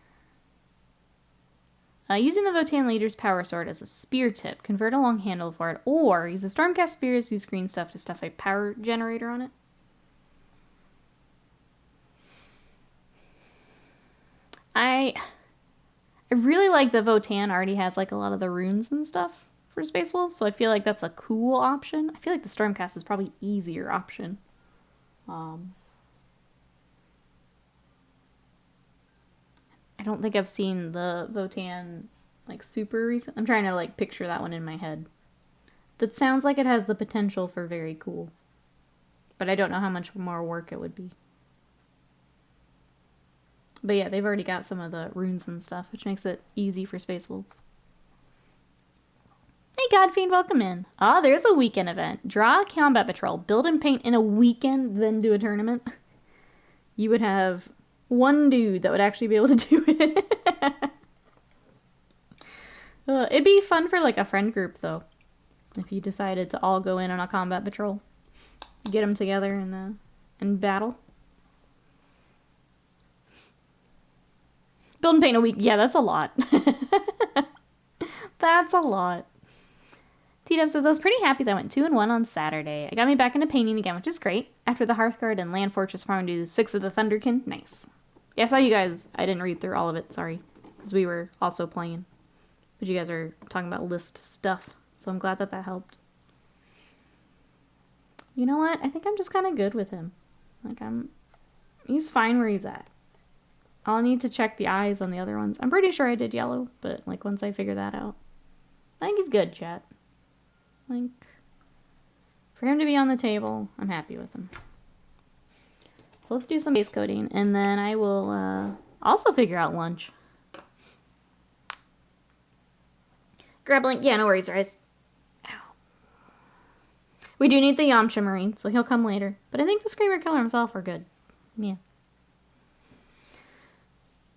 S1: Using the Votan Leader's Power Sword as a spear tip, convert a long handle for it, or use a Stormcast Spear's use green stuff to stuff a power generator on it. I really like that Votan already has like a lot of the runes and stuff for Space Wolf, so I feel like that's a cool option. I feel like the Stormcast is probably easier option. I don't think I've seen the Votan like super recent. I'm trying to like picture that one in my head. That sounds like it has the potential for very cool, but I don't know how much more work it would be. But yeah, they've already got some of the runes and stuff, which makes it easy for Space Wolves. Hey Godfiend, welcome in. Ah, there's a weekend event. Draw a combat patrol, build and paint in a weekend, then do a tournament. You would have one dude that would actually be able to do it. It'd be fun for like a friend group though. If you decided to all go in on a combat patrol. Get them together and battle. Build and paint a week. Yeah, that's a lot. That's a lot. T-Dub says, I was pretty happy that I went 2-1 on Saturday. It got me back into painting again, which is great. After the Hearthguard and Land Fortress farm, do 6 of the Thunderkin. Nice. Yeah, I saw you guys. I didn't read through all of it, sorry. Because we were also playing. But you guys are talking about list stuff. So I'm glad that that helped. You know what? I think I'm just kind of good with him. Like, I'm He's fine where he's at. I'll need to check the eyes on the other ones. I'm pretty sure I did yellow, but like once I figure that out. I think he's good, chat. Like, for him to be on the table, I'm happy with him. So let's do some base coating, and then I will also figure out lunch. Grappling, yeah, no worries, Rice. Ow. We do need the Yamcha Marine, so he'll come later. But I think the Screamer Killer himself are good. Yeah.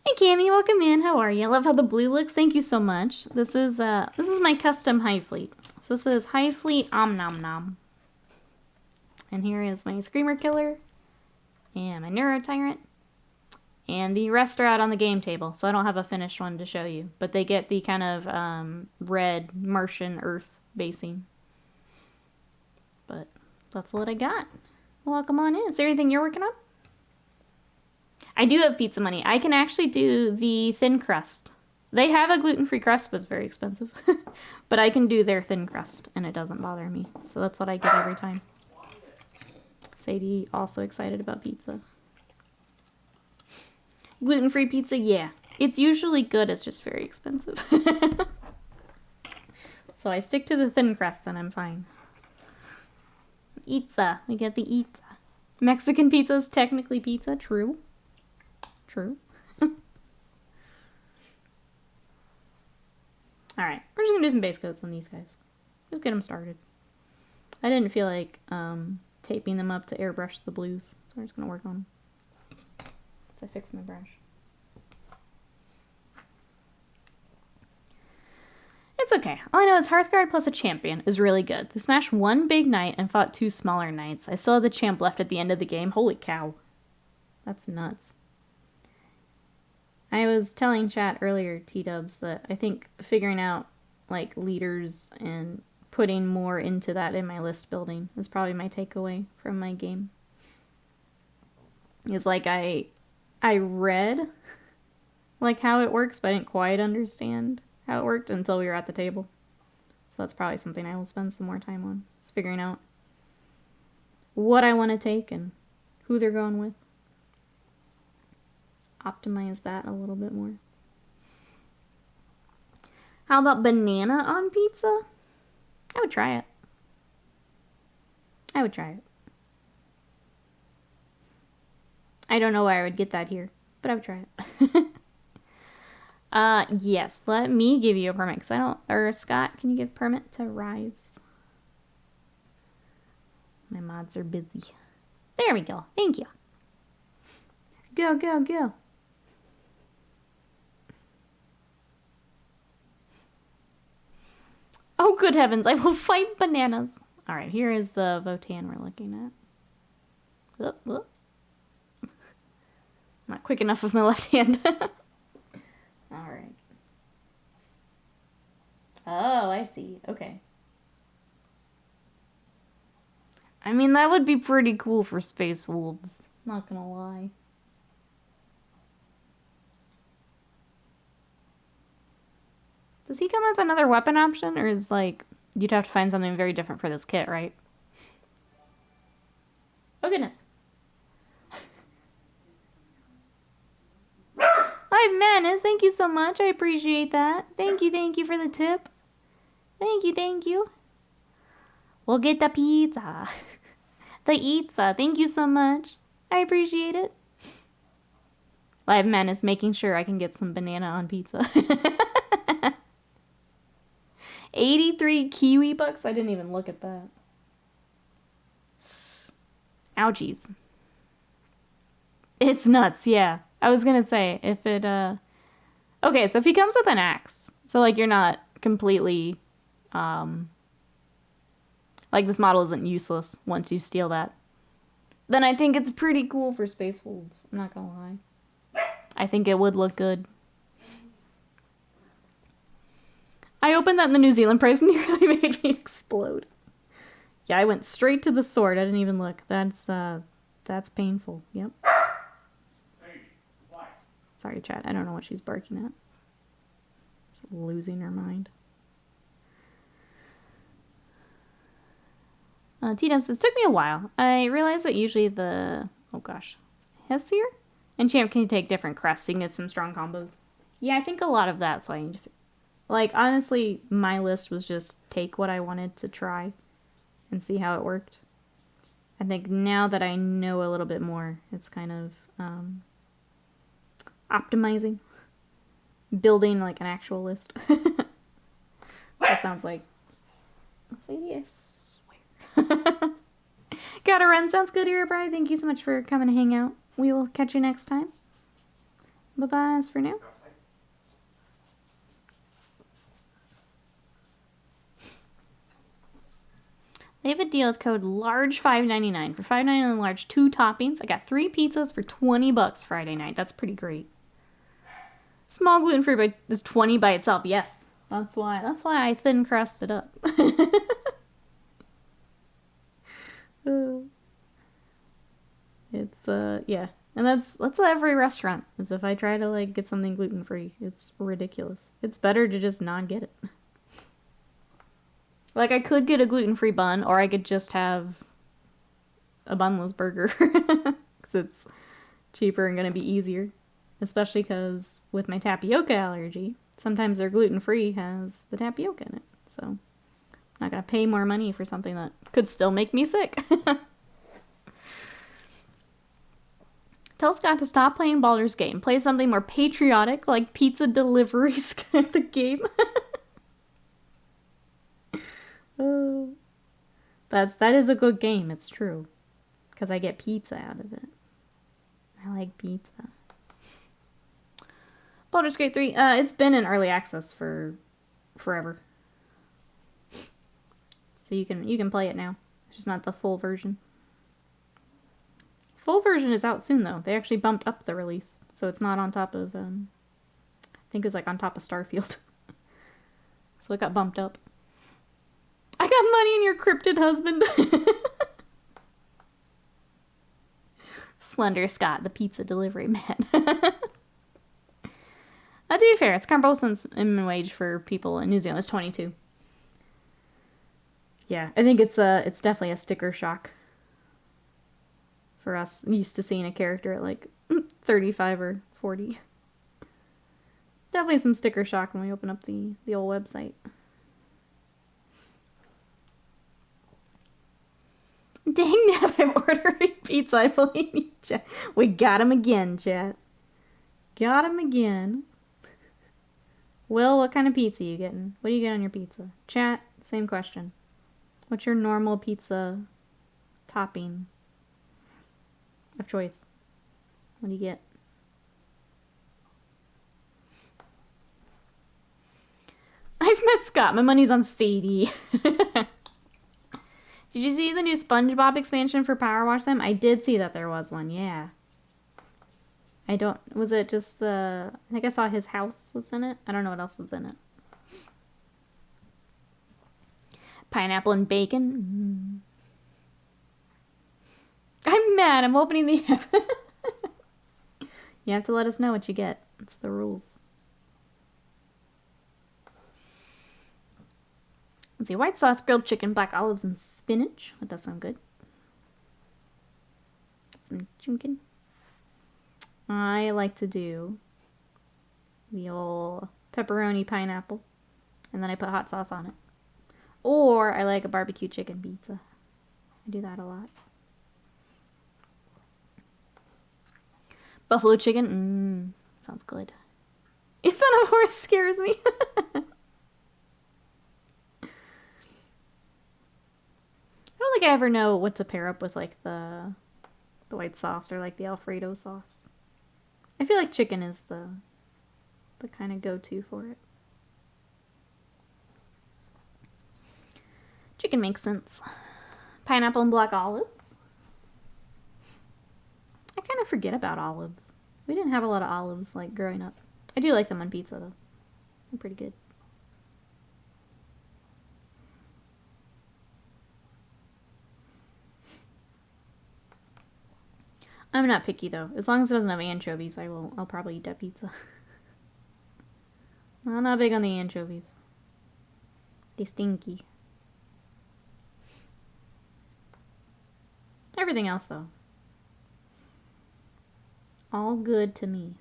S1: Hey Cammy, welcome in. How are you? I love how the blue looks. Thank you so much. This is my custom Hive Fleet. So this is Hive Fleet Omnomnom. And here is my Screamer Killer and my Neuro Tyrant. And the rest are out on the game table, so I don't have a finished one to show you. But they get the kind of red Martian Earth basing. But that's what I got. Welcome on in. Is there anything you're working on? I do have pizza money. I can actually do the thin crust. They have a gluten-free crust, but it's very expensive. But I can do their thin crust, and it doesn't bother me. So that's what I get every time. Sadie, also excited about pizza. Gluten-free pizza, yeah. It's usually good, it's just very expensive. So I stick to the thin crust, and I'm fine. Pizza. We get the pizza. Mexican pizza is technically pizza, true. True. Alright, we're just gonna do some base coats on these guys. Just get them started. I didn't feel like taping them up to airbrush the blues, so we're just gonna work on them. So I fix my brush. It's okay. All I know is Hearthguard plus a champion is really good. They smashed one big knight and fought two smaller knights. I still have the champ left at the end of the game. Holy cow. That's nuts. I was telling chat earlier, T-dubs, that I think figuring out, like, leaders and putting more into that in my list building is probably my takeaway from my game. Is like, I read, like, how it works, but I didn't quite understand how it worked until we were at the table. So that's probably something I will spend some more time on, is figuring out what I want to take and who they're going with. Optimize that a little bit more. How about banana on pizza? I would try it. I would try it. I don't know why I would get that here, but I would try it. Yes, let me give you a permit, because I don't, or Scott, can you give permit to Rise? My mods are busy. There we go, thank you. Go, go, go. Oh, good heavens, I will fight bananas. All right, here is the Votan we're looking at. Oop, oop. Not quick enough with my left hand. All right. Oh, I see. Okay. I mean, that would be pretty cool for Space Wolves. Not gonna lie. Does he come with another weapon option, or is, like, you'd have to find something very different for this kit, right? Oh, goodness. Hive Madness, thank you so much. I appreciate that. Thank you for the tip. Thank you. We'll get the pizza. The pizza. Thank you so much. I appreciate it. Hive Madness making sure I can get some banana on pizza. 83 Kiwi bucks? I didn't even look at that. Ouchies. It's nuts, yeah. I was gonna say, if it, okay, so if he comes with an axe, so, like, you're not completely, like, this model isn't useless once you steal that, then I think it's pretty cool for Space Wolves. I'm not gonna lie. I think it would look good. I opened that in the New Zealand price and nearly made me explode. Yeah, I went straight to the sword. I didn't even look. That's painful. Yep. Sorry, chat. I don't know what she's barking at. She's losing her mind. T-Dub says, took me a while. I realized that usually the... Oh, gosh. Hessier? And Champ can take different crests, so you can get some strong combos. Yeah, I think a lot of that's why I need to... Like, honestly, my list was just take what I wanted to try and see how it worked. I think now that I know a little bit more, it's kind of optimizing. Building, like, an actual list. That sounds like... Sadie, I swear. Gotta run. Sounds good here, Brian. Thank you so much for coming to hang out. We will catch you next time. Bye-bye as for now. They have a deal with code LARGE $5.99. For $5.99 large, 2 toppings. I got 3 pizzas for $20 Friday night. That's pretty great. Small gluten-free but is $20 by itself. Yes. That's why I thin crusted up. It's yeah. And that's every restaurant. Is if I try to like get something gluten-free. It's ridiculous. It's better to just not get it. Like, I could get a gluten-free bun, or I could just have a bunless burger. Because it's cheaper and going to be easier. Especially because with my tapioca allergy, sometimes their gluten-free has the tapioca in it. So, I'm not going to pay more money for something that could still make me sick. Tell Scott to stop playing Baldur's Gate and play something more patriotic, like pizza deliveries at the game. Oh, that is a good game. It's true, because I get pizza out of it. I like pizza. Baldur's Gate 3. It's been in early access for forever, so you can play it now. It's just not the full version. Full version is out soon though. They actually bumped up the release, so it's not on top of. I think it was like on top of Starfield, so it got bumped up. I got money in your cryptid husband. Slender Scott, the pizza delivery man. To be fair, it's comparable minimum wage for people in New Zealand. It's 22. Yeah, I think it's definitely a sticker shock for us. Used to seeing a character at like 35 or 40. Definitely some sticker shock when we open up the old website. Dang Nab, I'm ordering pizza. I believe you, chat. We got him again, chat. Got him again. Will, what kind of pizza are you getting? What do you get on your pizza? Chat, same question. What's your normal pizza topping of choice? What do you get? I've met Scott. My money's on Sadie. Did you see the new SpongeBob expansion for Power Wash Them? I did see that there was one, yeah. Was it just I think I saw his house was in it. I don't know what else was in it. Pineapple and bacon. I'm mad. I'm opening the app. You have to let us know what you get. It's the rules. Let's see, white sauce, grilled chicken, black olives, and spinach. That does sound good. Some chicken. I like to do the old pepperoni pineapple, and then I put hot sauce on it. Or I like a barbecue chicken pizza. I do that a lot. Buffalo chicken. Sounds good. It's not a horse scares me. I don't think I ever know what to pair up with, like, the white sauce or, like, the Alfredo sauce. I feel like chicken is the kind of go-to for it. Chicken makes sense. Pineapple and black olives. I kind of forget about olives. We didn't have a lot of olives, like, growing up. I do like them on pizza, though. They're pretty good. I'm not picky though. As long as it doesn't have anchovies, I'll probably eat that pizza. I'm not big on the anchovies. They stinky. Everything else though. All good to me.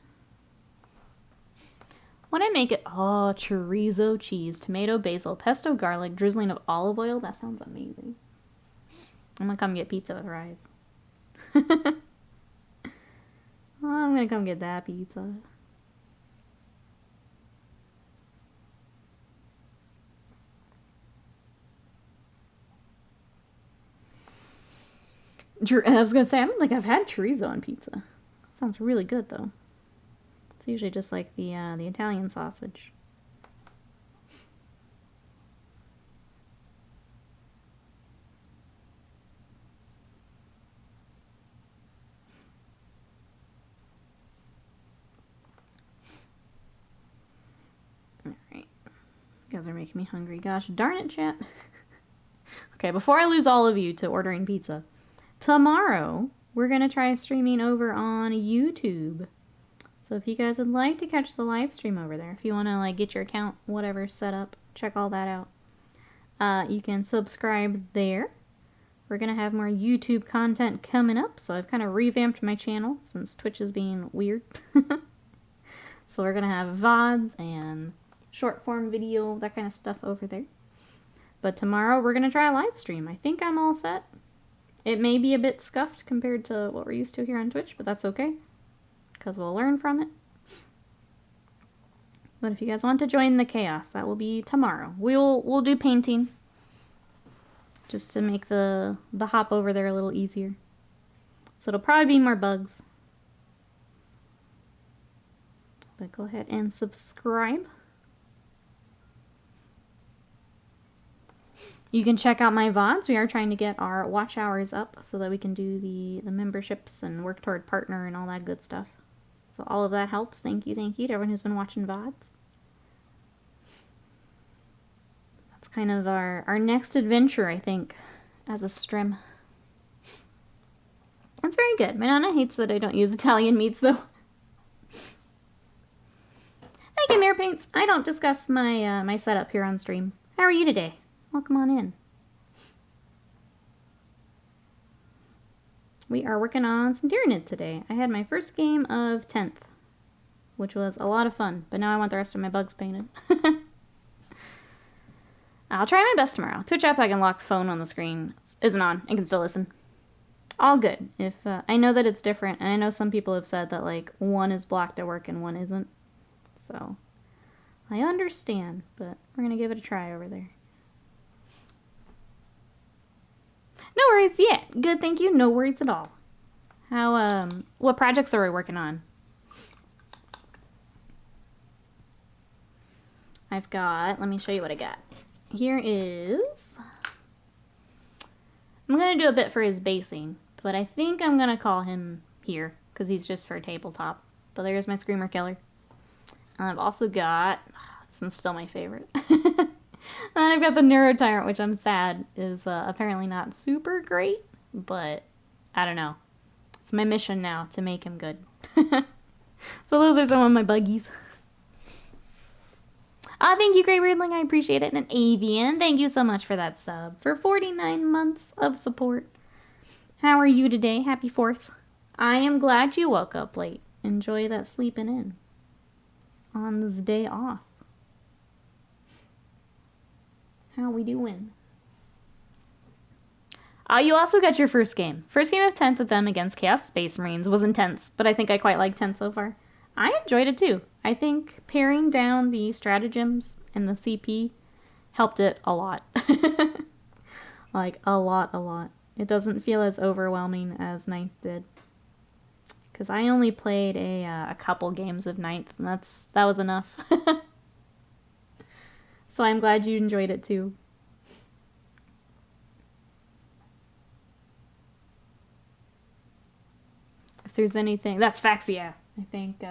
S1: When I make it, oh, chorizo cheese, tomato, basil, pesto, garlic, drizzling of olive oil. That sounds amazing. I'm gonna come get pizza with fries. Oh, I'm gonna come get that pizza. I was gonna say, I don't think I've had chorizo on pizza. That sounds really good though. It's usually just like the Italian sausage. All right, you guys are making me hungry. Gosh darn it, chat. Okay, before I lose all of you to ordering pizza, tomorrow we're gonna try streaming over on YouTube. So if you guys would like to catch the live stream over there, if you want to like get your account, whatever, set up, check all that out. You can subscribe there. We're going to have more YouTube content coming up, so I've kind of revamped my channel since Twitch is being weird. So we're going to have VODs and short form video, that kind of stuff over there. But tomorrow we're going to try a live stream. I think I'm all set. It may be a bit scuffed compared to what we're used to here on Twitch, but that's okay, because we'll learn from it. But if you guys want to join the chaos, that will be tomorrow. We'll do painting, just to make the hop over there a little easier. So it'll probably be more bugs. But go ahead and subscribe. You can check out my VODs. We are trying to get our watch hours up so that we can do the memberships and work toward partner and all that good stuff. So all of that helps. Thank you to everyone who's been watching VODs. That's kind of our next adventure, I think, as a stream. That's very good. My Nana hates that I don't use Italian meats, though. Thank you, Mare Paints. I don't discuss my my setup here on stream. How are you today? Welcome on in. We are working on some Tyranids today. I had my first game of 10th, which was a lot of fun, but now I want the rest of my bugs painted. I'll try my best tomorrow. Twitch app I can lock phone on the screen isn't on. I can still listen. All good. If I know that it's different, and I know some people have said that like one is blocked at work and one isn't. So I understand, but we're gonna give it a try over there. No worries. Yeah, good. Thank you. No worries at all. How what projects are we working on? I've got. Let me show you what I got. Here is. I'm gonna do a bit for his basing, but I think I'm gonna call him here because he's just for a tabletop. But there's my Screamer Killer. And I've also got. This one's still my favorite. And I've got the Neuro Tyrant, which I'm sad is apparently not super great, but I don't know. It's my mission now to make him good. So those are some of my buggies. Thank you, Grey Weirdling. I appreciate it. And Avian, thank you so much for that sub. For 49 months of support. How are you today? Happy 4th. I am glad you woke up late. Enjoy that sleeping in on this day off. How we doing? You also got your first game. First game of 10th with them against Chaos Space Marines was intense, but I think I quite like 10 so far. I enjoyed it too. I think paring down the stratagems and the CP helped it a lot. Like, a lot. It doesn't feel as overwhelming as 9th did. Because I only played a couple games of 9th, and that was enough. So I'm glad you enjoyed it too. If there's anything... That's facts, yeah. I think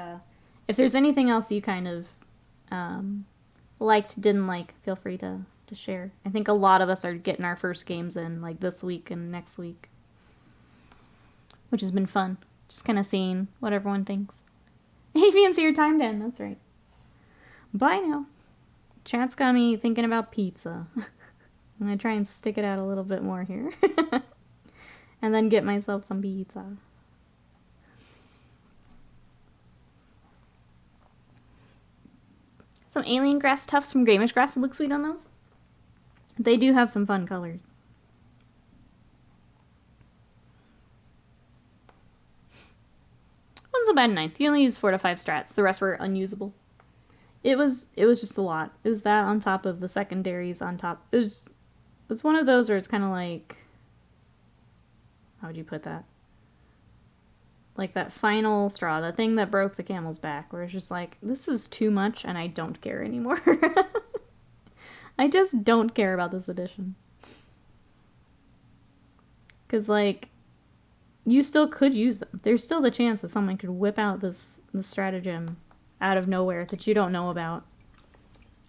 S1: if there's anything else you kind of liked, didn't like, feel free to share. I think a lot of us are getting our first games in like this week and next week. Which has been fun. Just kind of seeing what everyone thinks. Avian's here, timed in, that's right. Bye now. Chat's got me thinking about pizza. I'm going to try and stick it out a little bit more here. And then get myself some pizza. some alien grass tufts from Gramish grass would look sweet on those. They do have some fun colors. Wasn't so bad in 9th. You only used 4 to 5 strats. The rest were unusable. It was just a lot. It was that on top of the secondaries on top. It was one of those where it's kind of like, how would you put that? Like that final straw, the thing that broke the camel's back, where it's just like, this is too much and I don't care anymore. I just don't care about this edition. Because, like, you still could use them. There's still the chance that someone could whip out this stratagem out of nowhere that you don't know about.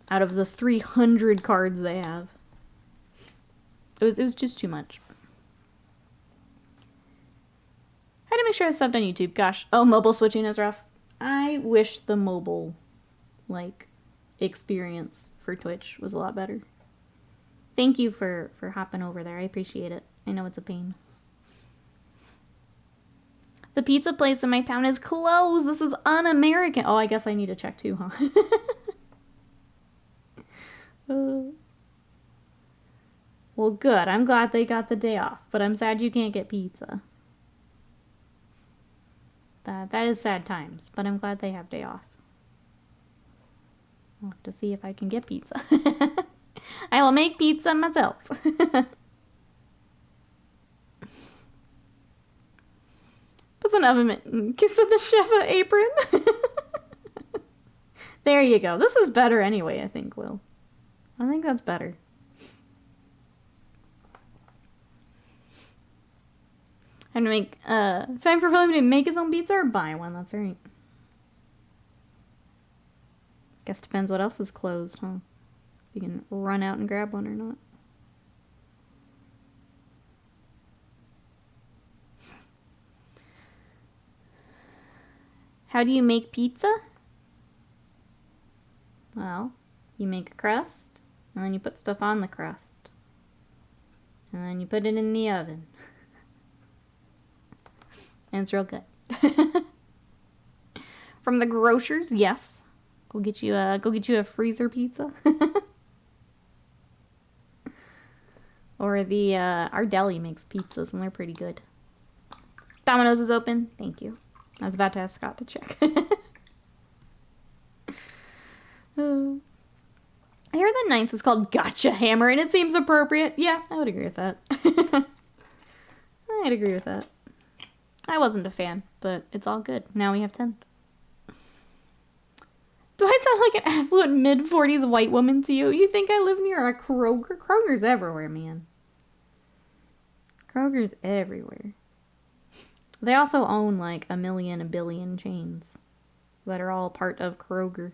S1: Out of the 300 cards they have. It was just too much. How to make sure I subbed on YouTube? Gosh. Oh, mobile switching is rough. I wish the mobile, like, experience for Twitch was a lot better. Thank you for hopping over there. I appreciate it. I know it's a pain. The pizza place in my town is closed. This is un-American. Oh, I guess I need to check too, huh? Well, good. I'm glad they got the day off, but I'm sad you can't get pizza. That is sad times, but I'm glad they have day off. I'll have to see if I can get pizza. I will make pizza myself. Puts an oven mitt. Kiss with the chef apron. There you go. This is better anyway, I think, Will. I think that's better. Time to make, time for Philip to make his own pizza or buy one, that's right. Guess depends what else is closed, huh? You can run out and grab one or not. How do you make pizza? Well, you make a crust, and then you put stuff on the crust. And then you put it in the oven. And it's real good. From the grocers, yes. Go get you a freezer pizza. Or the our deli makes pizzas and they're pretty good. Domino's is open. Thank you. I was about to ask Scott to check. I heard the 9th was called Gotcha Hammer and it seems appropriate. Yeah, I would agree with that. I'd agree with that. I wasn't a fan, but it's all good. Now we have 10th. Do I sound like an affluent mid-40s white woman to you? You think I live near a Kroger? Kroger's everywhere, man. Kroger's everywhere. They also own like a billion chains that are all part of Kroger.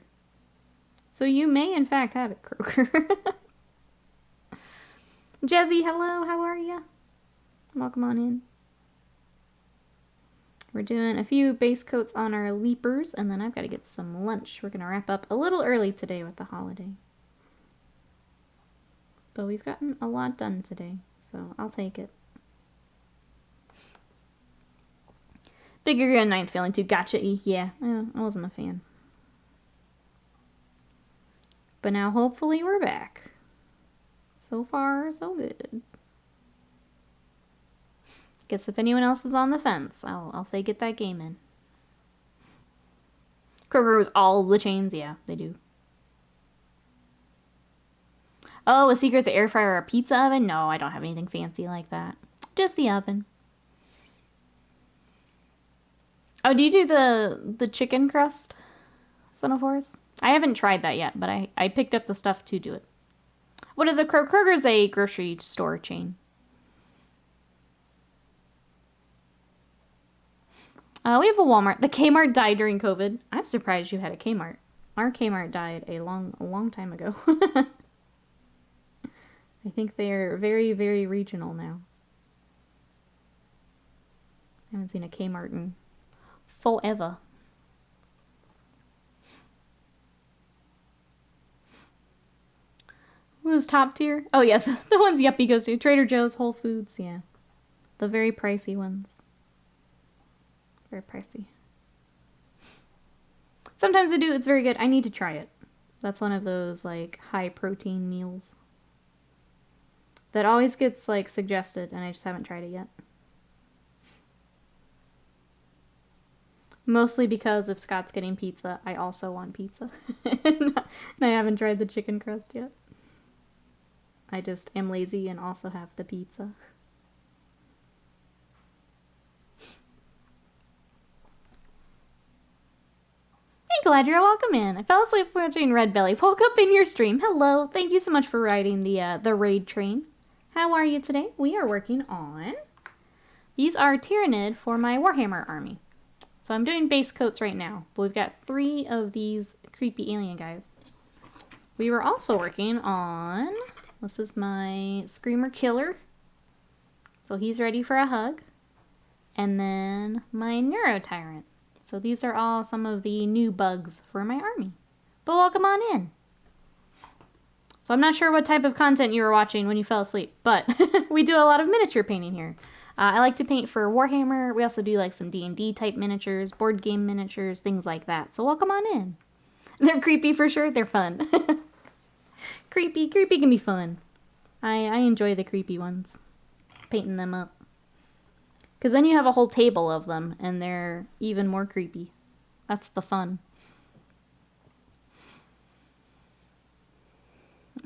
S1: So you may in fact have it, Kroger. Jezzy, hello, how are ya? Welcome on in. We're doing a few base coats on our leapers, and then I've got to get some lunch. We're going to wrap up a little early today with the holiday. But we've gotten a lot done today, so I'll take it. Bigger 9th feeling too. Gotcha-y. Yeah, I wasn't a fan. But now hopefully we're back. So far, so good. Guess if anyone else is on the fence, I'll say get that game in. Kroger was all the chains? Yeah, they do. Oh, a secret, the air fryer or a pizza oven? No, I don't have anything fancy like that. Just the oven. Oh, do you do the chicken crust, Sonophores? I haven't tried that yet, but I picked up the stuff to do it. What is a Kroger? Kroger's a grocery store chain. We have a Walmart. The Kmart died during COVID. I'm surprised you had a Kmart. Our Kmart died a long time ago. I think they're very, very regional now. I haven't seen a Kmart in forever. Who's top tier? Oh yeah, the ones Yuppie goes to. Trader Joe's, Whole Foods, yeah. The very pricey ones. Very pricey. Sometimes I do, it's very good. I need to try it. That's one of those, like, high-protein meals that always gets, like, suggested, and I just haven't tried it yet. Mostly because if Scott's getting pizza, I also want pizza. And I haven't tried the chicken crust yet. I just am lazy and also have the pizza. Hey Galadriel, welcome in. I fell asleep watching Red Belly. Woke up in your stream. Hello. Thank you so much for riding the raid train. How are you today? We are working on... These are Tyranid for my Warhammer army. So I'm doing base coats right now, but we've got 3 of these creepy alien guys. We were also working on, this is my Screamer Killer. So he's ready for a hug. And then my Neuro Tyrant. So these are all some of the new bugs for my army. But welcome on in. So I'm not sure what type of content you were watching when you fell asleep, but we do a lot of miniature painting here. I like to paint for Warhammer. We also do like some D&D type miniatures, board game miniatures, things like that. So welcome on in. They're creepy for sure. They're fun. Creepy can be fun. I enjoy the creepy ones. Painting them up. Because then you have a whole table of them and they're even more creepy. That's the fun.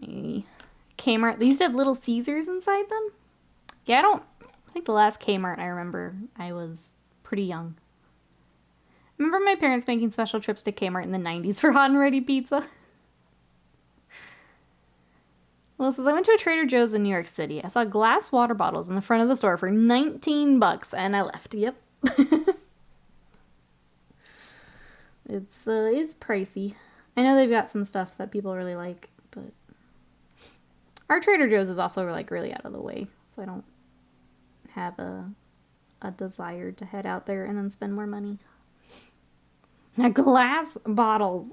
S1: Kmart. They used to have Little Caesars inside them. Yeah, I think the last Kmart I remember, I was pretty young. I remember my parents making special trips to Kmart in the 90s for hot and ready pizza. Well, says, I went to a Trader Joe's in New York City. I saw glass water bottles in the front of the store for 19 bucks, and I left. Yep. It's pricey. I know they've got some stuff that people really like, but our Trader Joe's is also like really out of the way, so I don't have a desire to head out there and then spend more money. Glass bottles.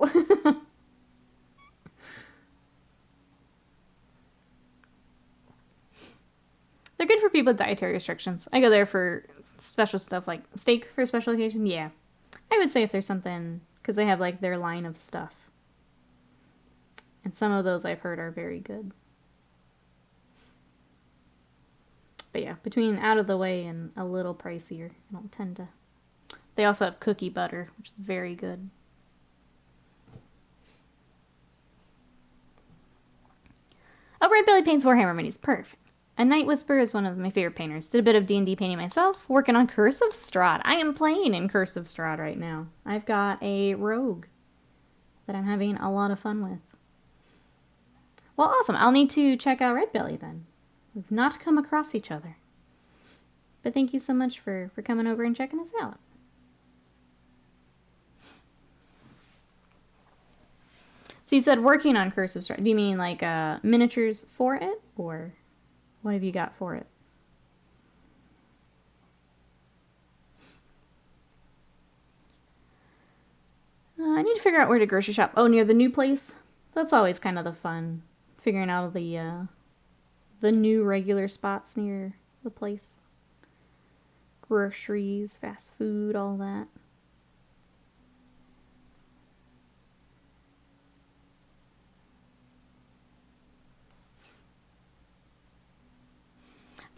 S1: They're good for people with dietary restrictions. I go there for special stuff like steak for a special occasion. Yeah. I would say if there's something, because they have like their line of stuff. And some of those I've heard are very good. But yeah, between out of the way and a little pricier, I don't tend to. They also have cookie butter, which is very good. Oh, Red Belly paints Warhammer minis. Perfect. A Night Whisper is one of my favorite painters. Did a bit of D&D painting myself, working on Curse of Strahd. I am playing in Curse of Strahd right now. I've got a rogue that I'm having a lot of fun with. Well, awesome. I'll need to check out Red Belly then. We've not come across each other. But thank you so much for coming over and checking us out. So you said working on Curse of Strahd. Do you mean like miniatures for it, or what have you got for it? I need to figure out where to grocery shop. Oh, near the new place? That's always kind of the fun. Figuring out the new regular spots near the place. Groceries, fast food, all that.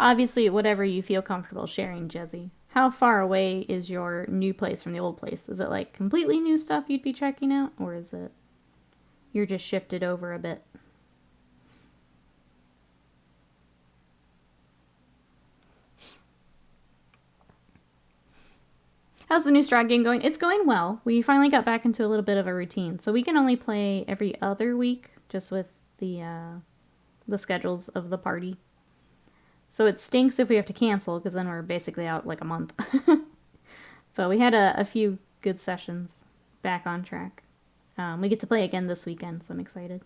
S1: Obviously, whatever you feel comfortable sharing, Jezzy. How far away is your new place from the old place? Is it like completely new stuff you'd be checking out? Or is it you're just shifted over a bit? How's the new Strahd game going? It's going well. We finally got back into a little bit of a routine. So we can only play every other week, just with the schedules of the party. So it stinks if we have to cancel, because then we're basically out like a month. But we had a few good sessions back on track. We get to play again this weekend, so I'm excited.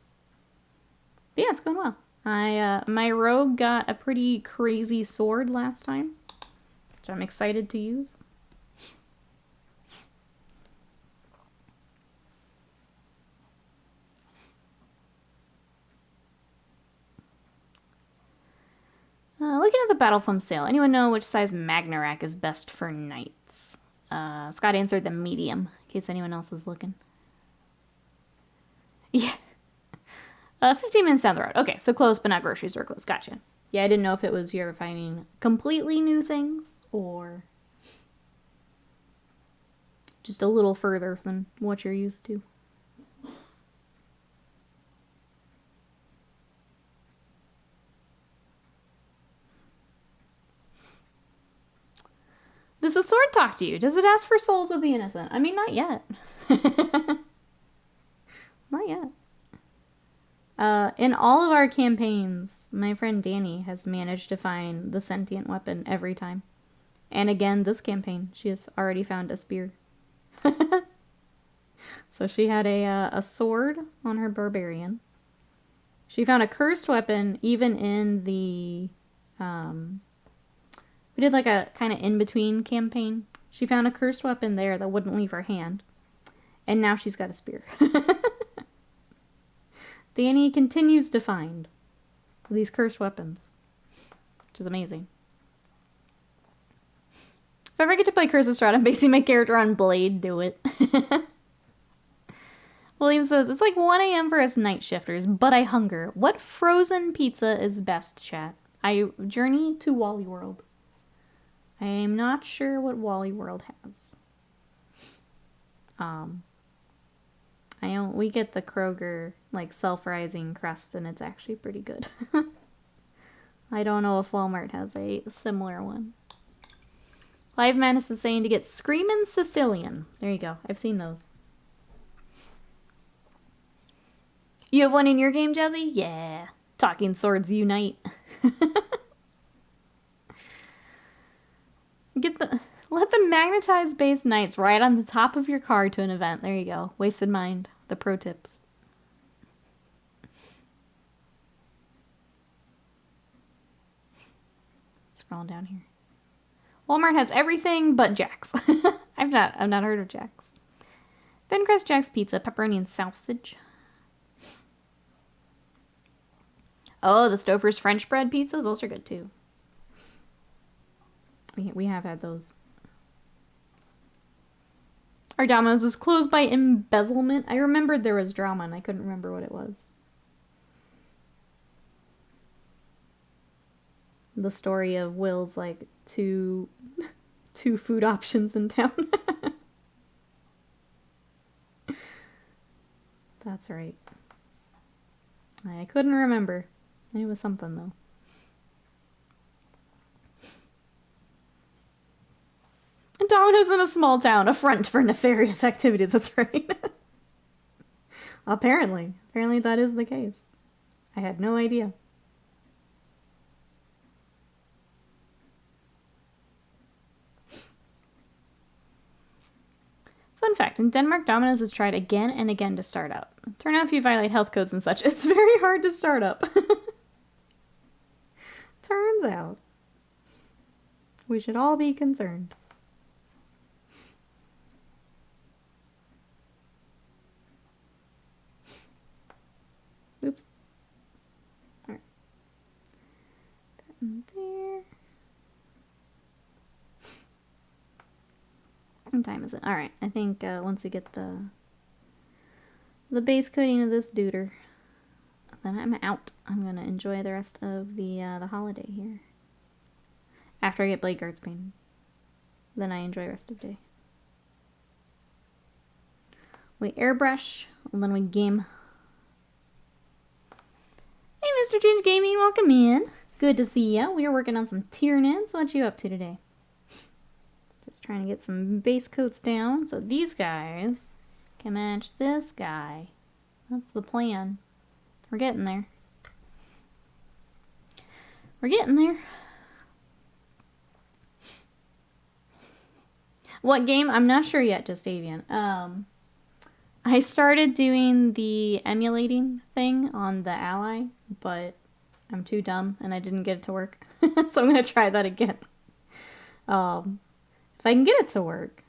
S1: But yeah, it's going well. My rogue got a pretty crazy sword last time, which I'm excited to use. Looking at the Battle Foam sale, anyone know which size Magna rack is best for knights? Scott answered the medium, in case anyone else is looking. Yeah, 15 minutes down the road. Okay, so close, but not grocery store close. Gotcha. Yeah, I didn't know if it was you're finding completely new things or just a little further than what you're used to. Does the sword talk to you? Does it ask for souls of the innocent? I mean, not yet. Not yet. In all of our campaigns, my friend Danny has managed to find the sentient weapon every time. And again, this campaign, she has already found a spear. So she had a sword on her barbarian. She found a cursed weapon even in the... we did like a kind of in-between campaign. She found a cursed weapon there that wouldn't leave her hand. And now she's got a spear. Danny continues to find these cursed weapons, which is amazing. If I ever get to play Curse of Strahd, I'm basing my character on Blade. Do it. William says, it's like 1 a.m. for us night shifters, but I hunger. What frozen pizza is best, chat? I journey to Wally World. I am not sure what Wally World has. We get the Kroger, like, self-rising crust, and it's actually pretty good. I don't know if Walmart has a similar one. Live Madness is saying to get Screamin' Sicilian. There you go. I've seen those. You have one in your game, Jazzy? Yeah. Talking Swords Unite. Let the magnetized base knights ride on the top of your car to an event. There you go. Wasted Mind. The pro tips. Scrolling down here. Walmart has everything but Jack's. I've not heard of Jack's. Thin crust Jack's pizza, pepperoni and sausage. Oh, the Stouffer's French bread pizzas. Those are good too. We have had those. Our Domino's was closed by embezzlement. I remembered there was drama and I couldn't remember what it was. The story of Will's like two food options in town. That's right. I couldn't remember. It was something though. Domino's in a small town, a front for nefarious activities, that's right. Apparently that is the case. I had no idea. Fun fact, in Denmark, Domino's is tried again and again to start up. Turn out if you violate health codes and such, it's very hard to start up. Turns out. We should all be concerned. Oops. Alright. That in there. What time is it? Alright, I think once we get the base coating of this duder, then I'm out. I'm gonna enjoy the rest of the holiday here. After I get blade guards painted. Then I enjoy the rest of the day. We airbrush, and then we game. Hey, Mr. Ginge Gaming, welcome in. Good to see ya. We are working on some Tyranids. What you up to today? Just trying to get some base coats down so these guys can match this guy. That's the plan. We're getting there. We're getting there. What game? I'm not sure yet, just Avian. I started doing the emulating thing on the Ally, but I'm too dumb and I didn't get it to work. So I'm going to try that again. If I can get it to work,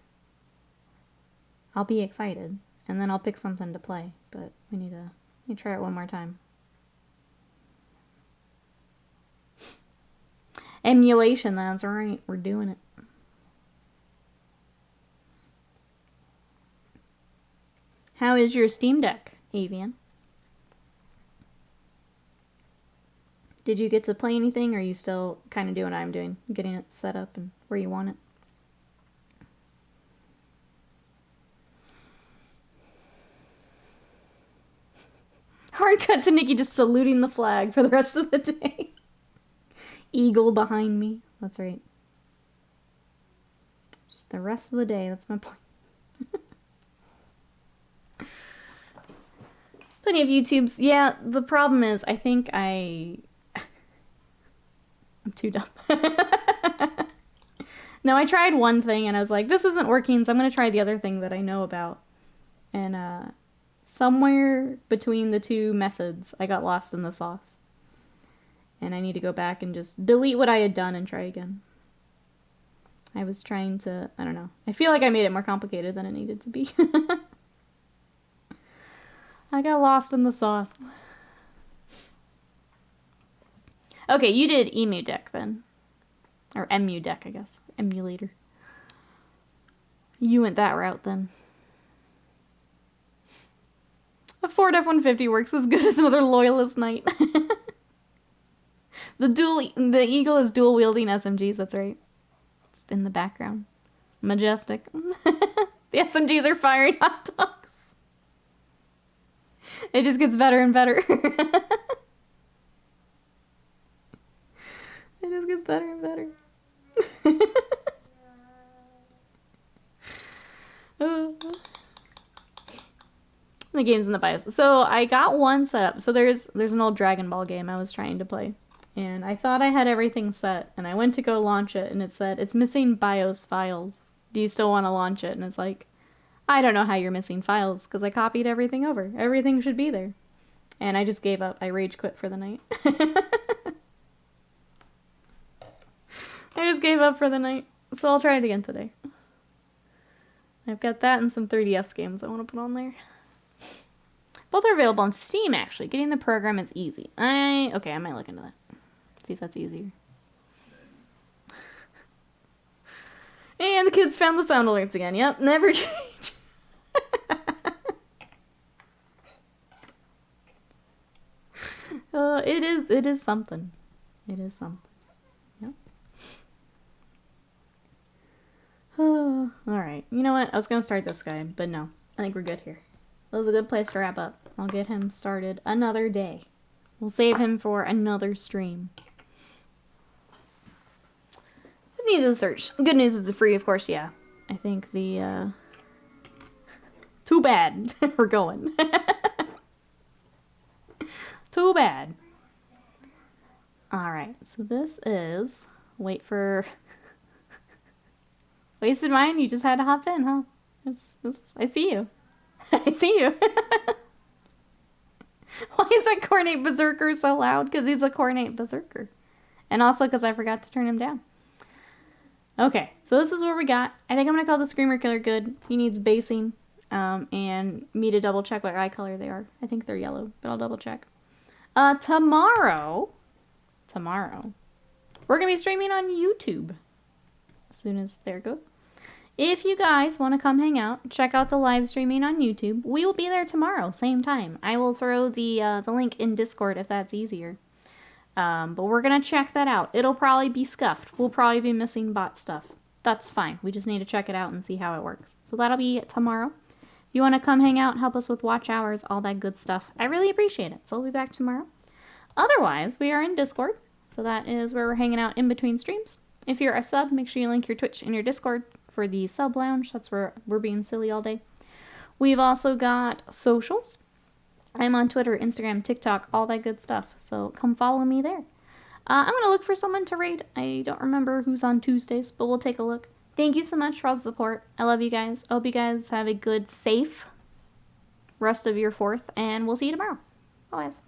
S1: I'll be excited. And then I'll pick something to play. But we need to try it one more time. Emulation, that's right. We're doing it. How is your Steam Deck, Avian? Did you get to play anything, or are you still kind of doing what I'm doing? Getting it set up and where you want it? Hard cut to Nikki just saluting the flag for the rest of the day. Eagle behind me. That's right. Just the rest of the day. That's my plan. Plenty of YouTubes. Yeah, the problem is I think I'm too dumb. No, I tried one thing and I was like, this isn't working, so I'm going to try the other thing that I know about. And somewhere between the two methods, I got lost in the sauce. And I need to go back and just delete what I had done and try again. I was trying to, I don't know. I feel like I made it more complicated than it needed to be. I got lost in the sauce. Okay, you did emu deck then. Or emu deck, I guess. Emulator. You went that route then. A Ford F-150 works as good as another Loyalist Knight. The Eagle is dual wielding SMGs, that's right. Just in the background. Majestic. The SMGs are firing hot dogs. It just gets better and better. It just gets better and better. The game's in the BIOS. So I got one set up. So there's an old Dragon Ball game I was trying to play. And I thought I had everything set. And I went to go launch it. And it said, it's missing BIOS files. Do you still want to launch it? And it's like, I don't know how you're missing files. Because I copied everything over. Everything should be there. And I just gave up. I rage quit for the night. I just gave up for the night. So I'll try it again today. I've got that and some 3DS games I want to put on there. Both are available on Steam, actually. Getting the program is easy. Okay, I might look into that. See if that's easier. And the kids found the sound alerts again. Yep, never change. It is something. It is something. Yep. Alright, you know what? I was going to start this guy, but no. I think we're good here. That was a good place to wrap up. I'll get him started another day. We'll save him for another stream. Just needed to search. Good news is it's free, of course, yeah. I think the, too bad. We're going. Too bad. Alright, so this is... Wait for... Wasted Mind, you just had to hop in, huh? I see you. I see you. Why is that Cornate Berserker so loud? Because he's a Cornate Berserker. And also because I forgot to turn him down. Okay, so this is what we got. I think I'm going to call the Screamer Killer good. He needs basing. And me to double check what eye color they are. I think they're yellow, but I'll double check. Tomorrow, we're going to be streaming on YouTube. As soon as there it goes. If you guys want to come hang out, check out the live streaming on YouTube. We will be there tomorrow, same time. I will throw the link in Discord if that's easier. But we're going to check that out. It'll probably be scuffed. We'll probably be missing bot stuff. That's fine. We just need to check it out and see how it works. So that'll be tomorrow. If you want to come hang out, help us with watch hours, all that good stuff, I really appreciate it. So we'll be back tomorrow. Otherwise, we are in Discord. So that is where we're hanging out in between streams. If you're a sub, make sure you link your Twitch and your Discord for the sub lounge. That's where we're being silly all day. We've also got socials. I'm on Twitter, Instagram, TikTok, all that good stuff. So come follow me there. I'm going to look for someone to raid. I don't remember who's on Tuesdays, but we'll take a look. Thank you so much for all the support. I love you guys. I hope you guys have a good, safe rest of your 4th, and we'll see you tomorrow. Bye, guys.